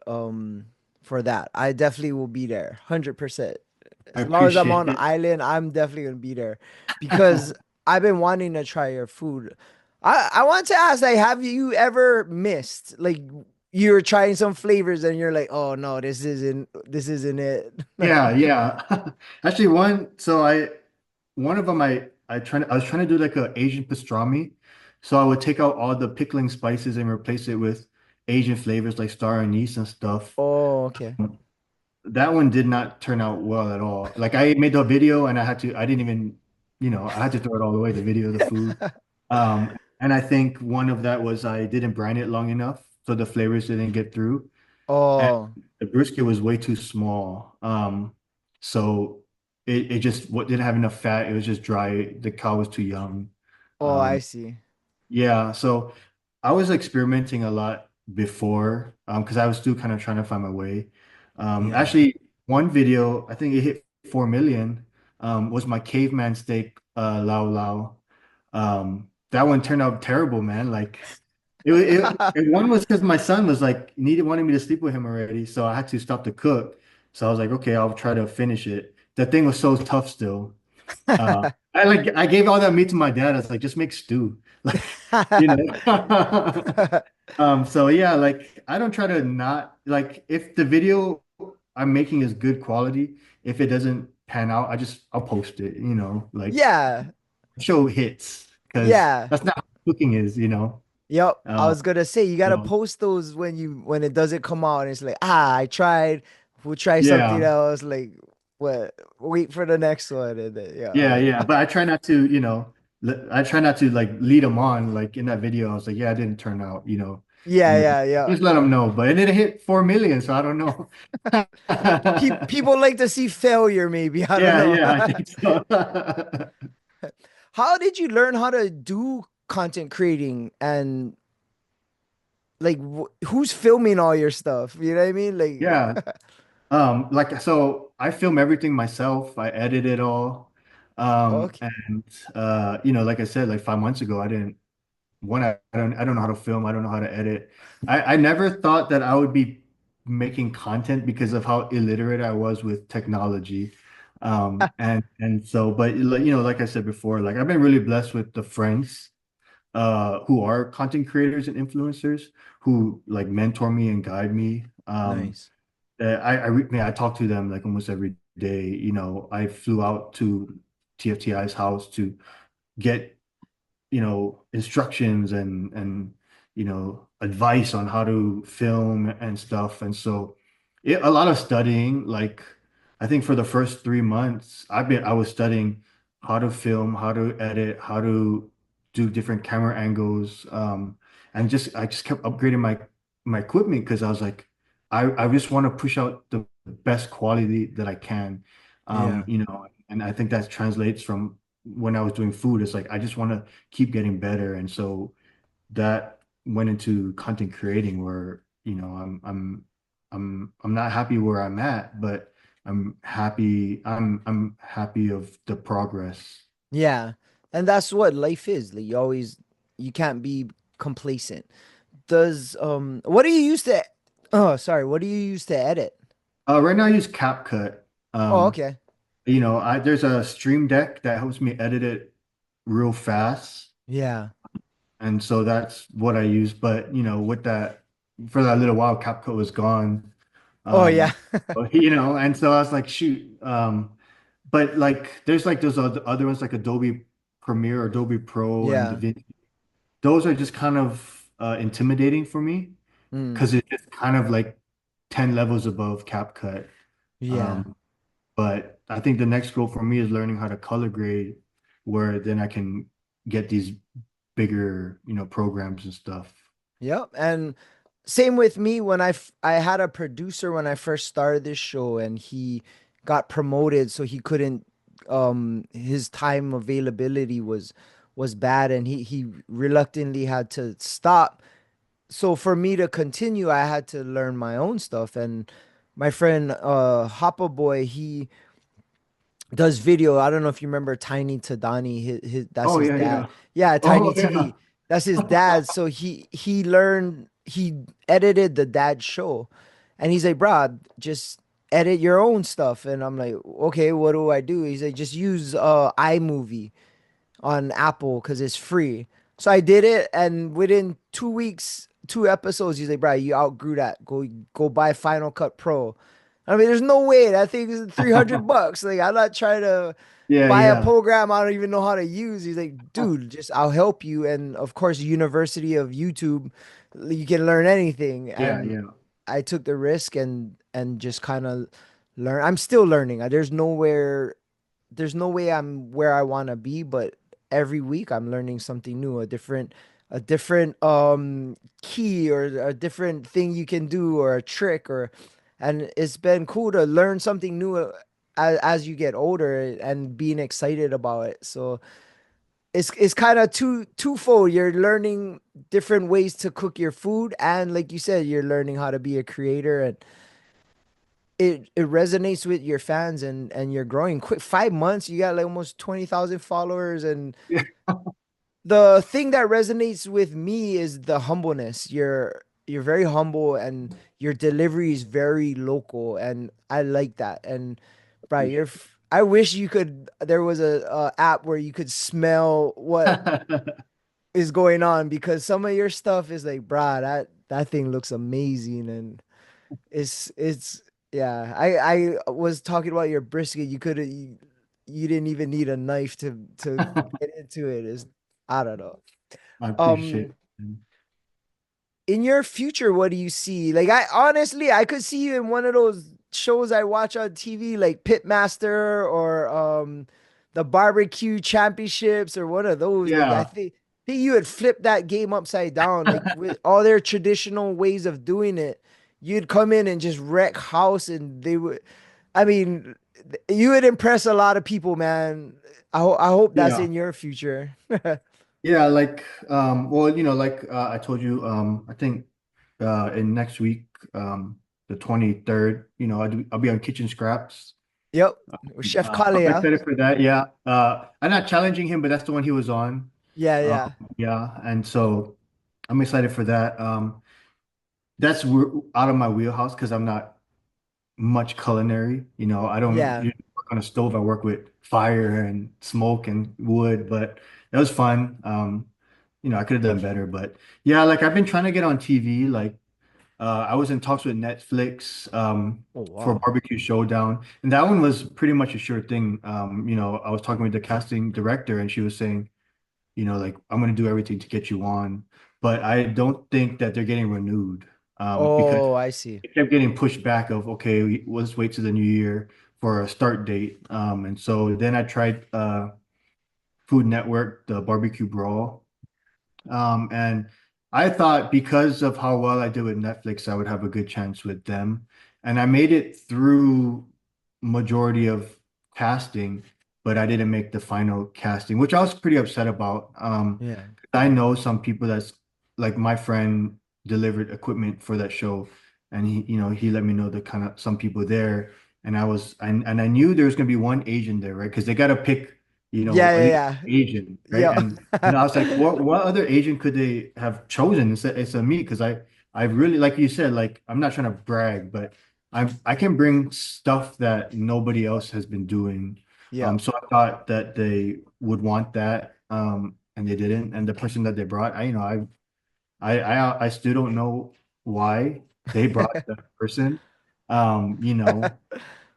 for that. I definitely will be there, 100%. I As long as I'm appreciate on the it. island, I'm definitely gonna be there because I've been wanting to try your food. I want to ask, like, have you ever missed like you're trying some flavors and you're like, oh no, this isn't it. Yeah, yeah. Actually, one of them I was trying to do like a Asian pastrami. So I would take out all the pickling spices and replace it with Asian flavors like star anise and stuff. Oh, okay. That one did not turn out well at all. Like I made the video and I didn't even, I had to throw it all away, the video, the food. And I think one of that was I didn't brine it long enough, so the flavors didn't get through. And Oh, the brisket was way too small. So it just didn't have enough fat. It was just dry. The cow was too young. oh, I Um, see. yeah, so I was experimenting a lot before, because I was still kind of trying to find my way. Yeah. Actually, one video, I think it hit 4 million, was my caveman steak, Lau Lau. That one turned out terrible, man. Like one was because my son was like wanted me to sleep with him already, so I had to stop the cook. So I was like, okay, I'll try to finish it. The thing was so tough still. Uh, I gave all that meat to my dad. I was like, just make stew, like you know. So yeah, like I don't try to not like if the video I'm making is good quality, if it doesn't pan out, I'll post it, like Yeah. show hits because Yeah. that's not how cooking is. Yep. I Uh, was gonna say you gotta so post those when it doesn't come out and it's like, I tried. We'll try something yeah, else. Like what? Wait for the next one. And then, yeah, yeah. yeah. But I try not to, I try not to like lead them on. Like in that video, I was like, yeah, it didn't turn out. Yeah, And yeah, yeah. just let them know. But it hit 4 million, so I don't know. People like to see failure, maybe. I don't Yeah, know. yeah, I think so. How did you learn how to do content creating and like who's filming all your stuff? You know what I mean? Yeah. Like, Like so I film everything myself. I edit it all. okay. And like I said, like 5 months ago, I don't know how to film. I don't know how to edit. I never thought that I would be making content because of how illiterate I was with technology. And so, but like I said before, like I've been really blessed with the friends who are content creators and influencers who like mentor me and guide me. Nice. Man, I talk to them like almost every day. I flew out to TFTI's house to get instructions and advice on how to film and stuff. And so a lot of studying, like I think for the first 3 months, I was studying how to film, how to edit, how to do different camera angles. And I just kept upgrading my equipment because I was like, I just want to push out the best quality that I can. Yeah. And I think that translates from when I was doing food. It's like I just want to keep getting better, and so that went into content creating where, I'm not happy where I'm at, but I'm happy of the progress. Yeah. And that's what life is. Like you can't be complacent. Does what do you use to oh sorry, what do you use to edit? Right now I use CapCut. Oh, Um, okay. there's a Stream Deck that helps me edit it real fast. Yeah. And so that's what I use. But, with that, for that little while, CapCut was gone. Oh yeah. Um, and so I was like, shoot. But like, there's like those other ones like Adobe Premiere, Adobe Pro, and Yeah. DaVinci. Those are just kind of intimidating for me Mm. because it's just kind of like 10 levels above CapCut. Yeah. Um, but I think the next goal for me is learning how to color grade, where then I can get these bigger, programs and stuff. Yep. And same with me when I had a producer when I first started this show and he got promoted so he couldn't his time availability was bad and he reluctantly had to stop. So for me to continue, I had to learn my own stuff and my friend Hoppa Boy, he does video. I don't know if you remember Tiny Tadani. His that's Oh his yeah, dad. yeah. Yeah, Tiny Oh yeah. T. That's his dad. So he learned he edited the dad's show, and he's like, "Bro, just edit your own stuff." And I'm like, "Okay, what do I do?" He's like, "Just use iMovie on Apple because it's free." So I did it, and within 2 weeks, 2 episodes, he's like, "Bro, you outgrew that. Go buy Final Cut Pro." I mean, there's no way that thing is $300. Like, I'm not trying to Yeah, buy a yeah. program I don't even know how to use. He's like, dude, just I'll help you. And of course, University of YouTube, you can learn anything. Yeah, And yeah. I took the risk and just kind of learn. I'm still learning. There's no way I'm where I want to be, but every week I'm learning something new, a different key or a different thing you can do or a trick or and it's been cool to learn something new as you get older and being excited about it. So it's kind of twofold. You're learning different ways to cook your food and like you said, you're learning how to be a creator and it resonates with your fans and you're growing quick. 5 months, you got like almost 20,000 followers. And Yeah, the thing that resonates with me is the humbleness. You're very humble and your delivery is very local, and I like that. And right, I wish you could. There was a app where you could smell what appreciate is going on because some of your stuff is like, brah, that thing looks amazing and it's yeah. I was talking about your brisket. You didn't even need a knife to get into it. Is I don't know. I Um, appreciate it. in your future, what do you see? Like I honestly, I could see you in one of those shows I watch on TV, like Pitmaster or the barbecue championships or one of those. Like I Yeah. think you would flip that game upside down, like with all their traditional ways of doing it. You'd come in and just wreck house, and they would. I mean, you would impress a lot of people, man. I hope that's Yeah. in your future. Yeah, like well, like I told you, I think in next week, the 23rd, I'll be on Kitchen Scraps. Yep, Chef Kale, I'm yeah, excited for that. Yeah. I'm not challenging him, but that's the one he was on. yeah, Um, yeah. yeah, and so I'm excited for that. That's out of my wheelhouse because I'm not much culinary. I don't Yeah. usually work on a stove. I work with fire and smoke and wood, but that was fun. I could have done better, but yeah, like I've been trying to get on TV. Like I was in talks with Netflix Oh for wow. Barbecue Showdown, and that one was pretty much a sure thing. I was talking with the casting director, and she was saying, like I'm going to do everything to get you on, but I don't think that they're getting renewed because Oh, I see. it kept getting pushed back of, okay, let's wait to the new year for a start date. And so then I tried Food Network, the barbecue brawl. And I thought because of how well I did with Netflix, I would have a good chance with them. And I made it through majority of casting, but I didn't make the final casting, which I was pretty upset about. Yeah. I know some people that's like my friend delivered equipment for that show, and he let me know the kind of some people there, and I knew there was gonna be one Asian there, right? Because they gotta pick, Yeah, at least yeah, Asian, right? yeah. And I was like, what other Asian could they have chosen? It's a me because I really, like you said, like I'm not trying to brag, but I can bring stuff that nobody else has been doing. Yeah. So I thought that they would want that, and they didn't. And the person that they brought, I still don't know why they brought that person. Um, you know,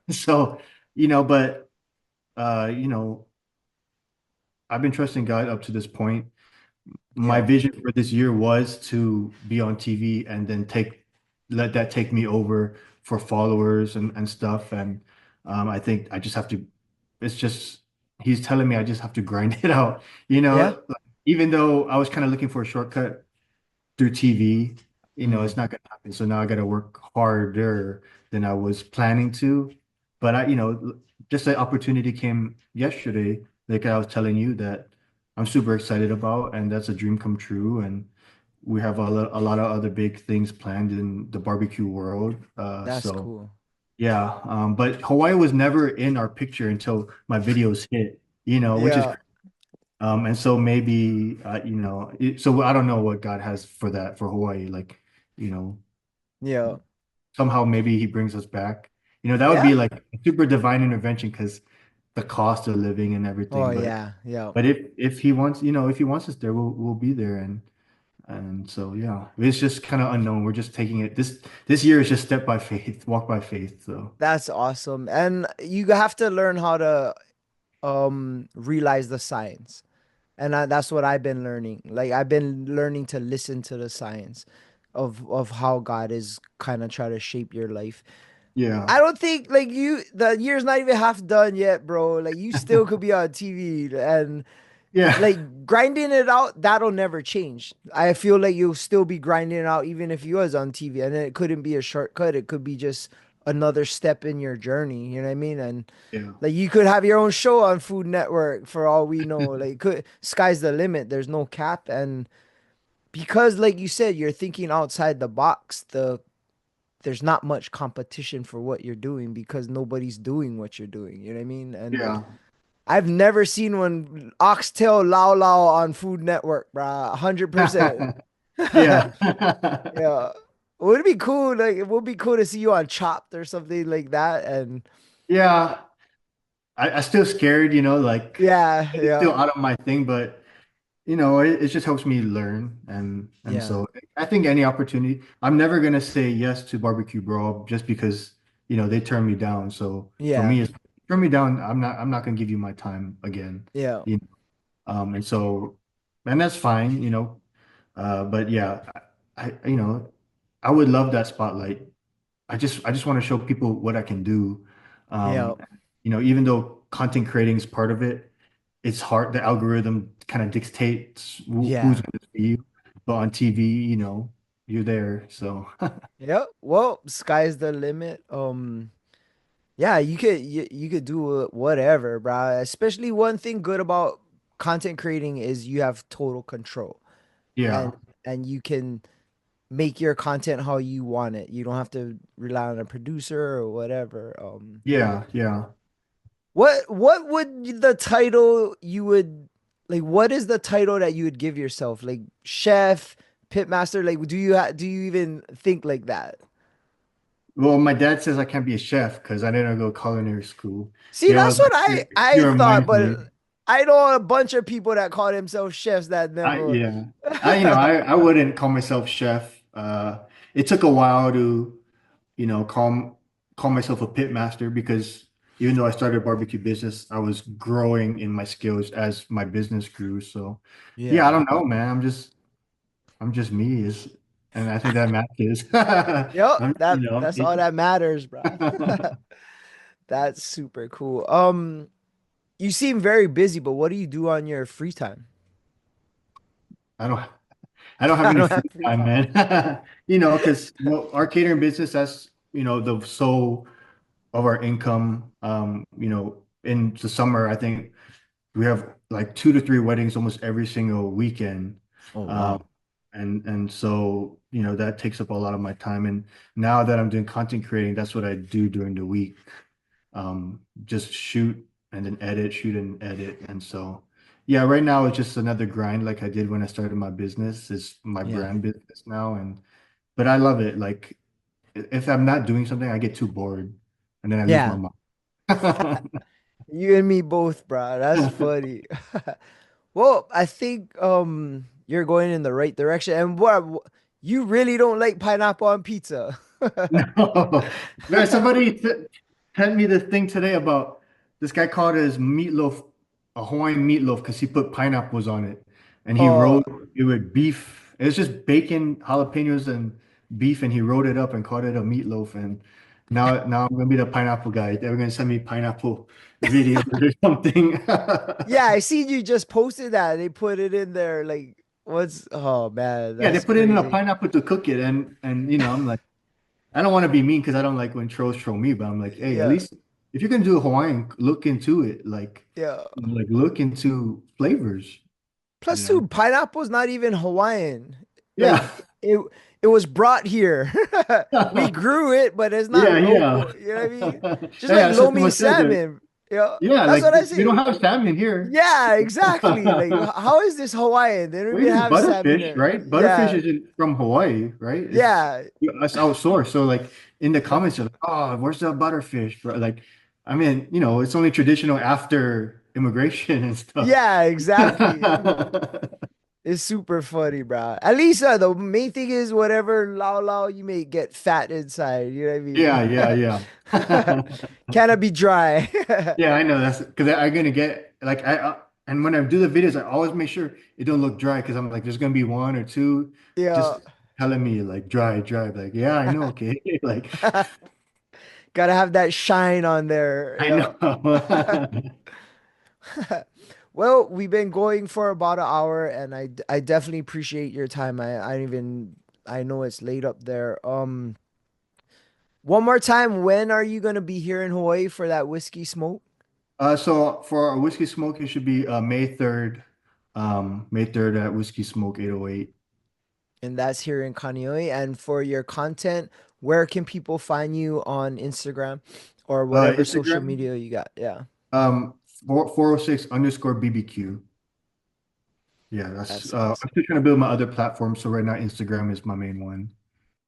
so but uh, you know, I've been trusting God up to this point. My Yeah. vision for this year was to be on TV and then let that take me over for followers and stuff. And I think I just have to, it's just, he's telling me I just have to grind it out, Yeah. like, even though I was kind of looking for a shortcut through TV, it's Mm. not gonna happen. So now I got to work harder than I was planning to. But just the opportunity came yesterday, like I was telling you, that I'm super excited about, and that's a dream come true. And we have a lot of other big things planned in the barbecue world. That's So cool. yeah, but Hawaii was never in our picture until my videos hit, which is Yeah. and so maybe so I don't know what God has for that for Hawaii. Like, you know, Yeah. somehow maybe He brings us back. That would be Yeah. like a super divine intervention because the cost of living and Oh everything. But yeah. Yeah. but if He wants, if He wants us there, we'll be there. And so yeah, it's just kind of unknown. We're just taking it. This year is just step by faith, walk by faith. So That's awesome. And you have to learn how to realize the signs. And that's what I've been learning. Like I've been learning to listen to the signs of how God is kind of trying to shape your life. yeah, I don't think like the year's not even half done yet, bro. Like you still could be on TV and yeah, like grinding it out, that'll never change. I feel like you'll still be grinding it out even if you was on TV, and it couldn't be a shortcut. It could be just another step in your journey. You know what I mean? And yeah, like you could have your own show on Food Network for all we know. Like could sky's the limit. There's no cap, and because like you said, you're thinking outside the box. There's not much competition for what you're doing because nobody's doing what you're doing. You know what I mean? And yeah, I've never seen one oxtail lao lao on Food Network, bruh. 100%. yeah, Yeah. Would it be cool? Like, it would be cool to see you on Chopped or something like that. And yeah. I still scared, like yeah, it's still yeah, out of my thing, but it just helps me learn and yeah, so I think any opportunity, I'm never gonna say yes to barbecue brawl just because they turn me down. So for yeah, me, it's turn me down, I'm not gonna give you my time again. yeah, You and so and that's fine, but yeah, I would love that spotlight. I just want to show people what I can do. yeah, Even though content creating is part of it, it's hard. The algorithm kind of dictates who's yeah, going to see you. But on TV, you're there. So yeah. Well, sky's the limit. Yeah, you could do whatever, bruh. Especially one thing good about content creating is you have total control. yeah, And and you can make your content how you want it. You don't have to rely on a producer or whatever. yeah, yeah. What would the title you would like? What is the title that you would give yourself? Like chef, pitmaster? Like do you even think like that? Well, my dad says I can't be a chef because I didn't go culinary school. See, Yeah, I that's was what like, I you thought, remind but me. I know a bunch of people that call themselves chefs that I never. yeah. I wouldn't call myself chef. It took a while to call myself a pit master because even though I started a barbecue business, I was growing in my skills as my business grew. So yeah, I Yeah. don't know, man. I'm just me and I think that matters. Yep, I'm, that's all that matters, bro. That's super cool. You seem very busy, but what do you do on your free time? I don't I don't have I any don't free have free time, time. man. Because our catering business, that's the soul of our income. in the summer, I think we have like 2 to 3 weddings almost every single weekend. Oh, Um, wow. and so, that takes up a lot of my time. And now that I'm doing content creating, that's what I do during the week. Just shoot and then edit, shoot and edit. And so, yeah, right now it's just another grind like I did when I started my business. Is my Yeah. brand business now. But I love it. Like if I'm not doing something, I get too bored and then I lose my Yeah. mind. You and me both, bro. That's funny. Well, I think you're going in the right direction. And what you really don't like pineapple on pizza. No, man, sent me this thing today about this guy called his meatloaf a Hawaiian meatloaf because he put pineapples on it, and he Oh, rolled it with beef. It was just bacon, jalapenos, and beef, and he rolled it up and called it a meatloaf. And now I'm gonna be the pineapple guy. They're gonna send me pineapple videos or something. yeah, I seen you just posted that. They put it in there like oh man, Yeah, they that's put it in a crazy. pineapple to cook it, and I'm like. I don't want to be mean because I don't like when trolls troll me, but I'm like, hey, at Yeah, least if you're gonna do a Hawaiian, look into it. yeah. Look into flavors, you Plus, know? two, pineapple's not even Hawaiian. Yeah. Like it, it was brought here. We grew it, but it's not Yeah, yeah. local. You know what I mean? Just Hey, like that's what lomi someone said there. salmon. Yeah, Yeah, that's like what I we don't say. have salmon here. Yeah, exactly. Like, how is this Hawaiian? They don't Well, even this is have salmon butterfish, there. right? Butterfish Yeah, isn't from Hawaii, right? yeah, It's outsourced. So like in the yeah, comments, you're like, oh, where's the butterfish? Bro? Like, I mean, it's only traditional after immigration and stuff. yeah, exactly. It's super funny, bro. At least the main thing is whatever lao lao you may get fat inside. You know Yeah, yeah, what I mean? yeah. Cannot be dry. Yeah, I know that's because I'm gonna get like and when I do the videos, I always make sure it don't look dry because I'm like, there's gonna be one or two Yeah. just telling me like dry, dry. Like, yeah, I know, okay. Like, Gotta have that shine on there. I Yeah. know. Well, we've been going for about an hour, and I definitely appreciate your time. I know it's late up there. One more time, when are you gonna be here in Hawaii for that whiskey smoke? So for a whiskey smoke, it should be May 3rd at Whiskey Smoke 808. And that's here in Kaneohe. And for your content, where can people find you on Instagram or whatever social Instagram, media you got? Yeah, 406 underscore BBQ. Yeah, that's that's awesome. I'm still trying to build my other platforms. So right now, Instagram is my main one.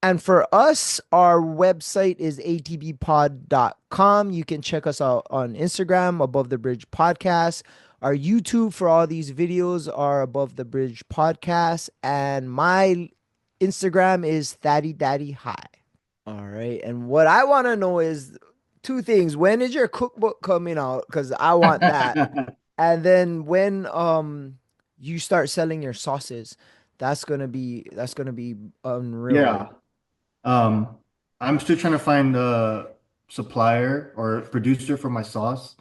And for us, our website is atbpod.com. You can check us out on Instagram, Above the Bridge Podcast. Our YouTube for all these videos are Above the Bridge Podcast. And my Instagram is Thaddy Daddy High. All right. And what I want to know is two things. When is your cookbook coming out? Because I want that. And then when you start selling your sauces, that's gonna be unreal. Like, Yeah. Um, I'm still trying to find a supplier or producer for my sauce.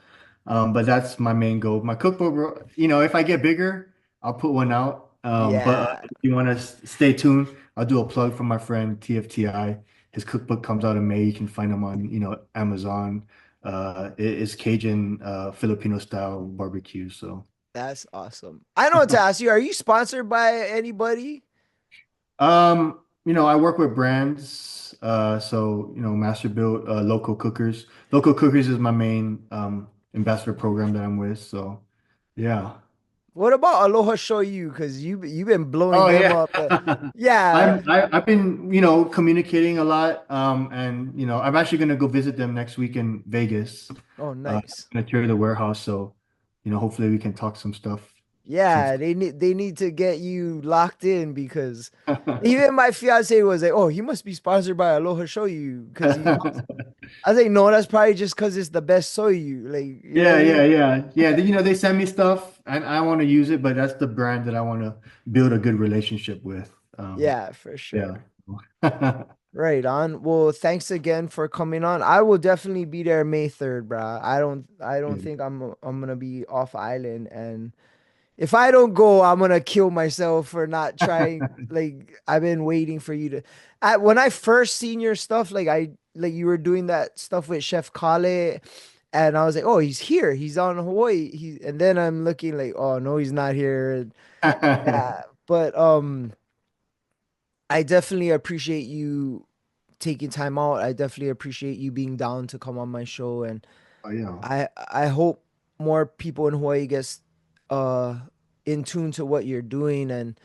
But that's my main goal. My cookbook, if I get bigger, I'll put one out. But yeah, if you want to stay tuned, I'll do a plug for my friend TFTI. His cookbook comes out in May. You can find him on, Amazon. It's Cajun, Filipino style barbecue. So. that's awesome. I know what to ask you. Are you sponsored by anybody? I work with brands, so Master Built, Local Cookers. Local Cookers is my main ambassador program that I'm with. So yeah. What about Aloha Shoyu? Because you've been blowing Oh them yeah. up. Yeah. I've been, communicating a lot. And I'm actually gonna go visit them next week in Vegas. Oh, nice. Gonna tour the warehouse. So, hopefully we can talk some Yeah, stuff. they need to get you locked in because even my fiance was like, "Oh, he must be sponsored by Aloha Shoyu because he." I was like, "No, that's probably just because it's the best soyu." Like, you know what Yeah, I yeah, mean? yeah. Yeah, they send me stuff and I want to use it, but that's the brand that I want to build a good relationship with. Yeah, for Yeah. sure. Right on. Well, thanks again for coming on. I will definitely be there May 3rd, bro. I don't think I'm gonna be off island, and if I don't go, I'm gonna kill myself for not trying. Like, I've been waiting for you to. When I first seen your stuff, like you were doing that stuff with Chef Kale, and I was like, oh, he's here. He's on Hawaii. And then I'm looking like, oh no, he's not here. And yeah, but I definitely appreciate you taking time out. I definitely appreciate you being down to come on my show, and Oh yeah. I hope more people in Hawaii gets uh in tune to what you're doing, and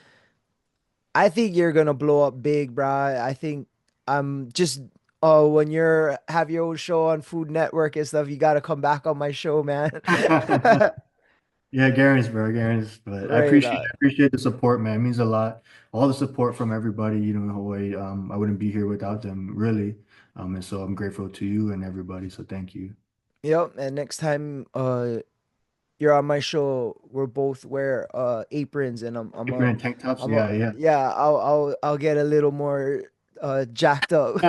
I think you're gonna blow up big, bruh. I think I'm just when you're have your own show on Food Network and stuff, you gotta come back on my show, man. Yeah, Garen's, bro, Garen's. But Right. I appreciate the support, man. It means a lot. All the support from everybody, in Hawaii. I wouldn't be here without them, really. And so I'm grateful to you and everybody. So thank you. Yep. And next time you're on my show, we'll both wear aprons, and Different tank tops, yeah, yeah. yeah, I'll get a little more jacked up.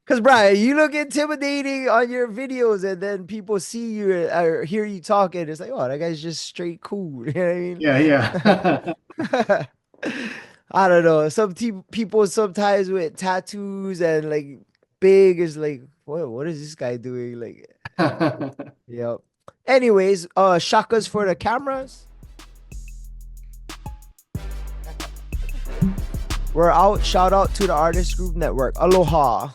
Cause Brian, you look intimidating on your videos, and then people see you or hear you talking. It's like, oh, that guy's just straight cool. You know Yeah, yeah. what I mean? I don't know. People sometimes with tattoos and like big is like, what is this guy doing? Like, yep. Anyways, shakas for the cameras. We're out. Shout out to the Artist Group Network. Aloha.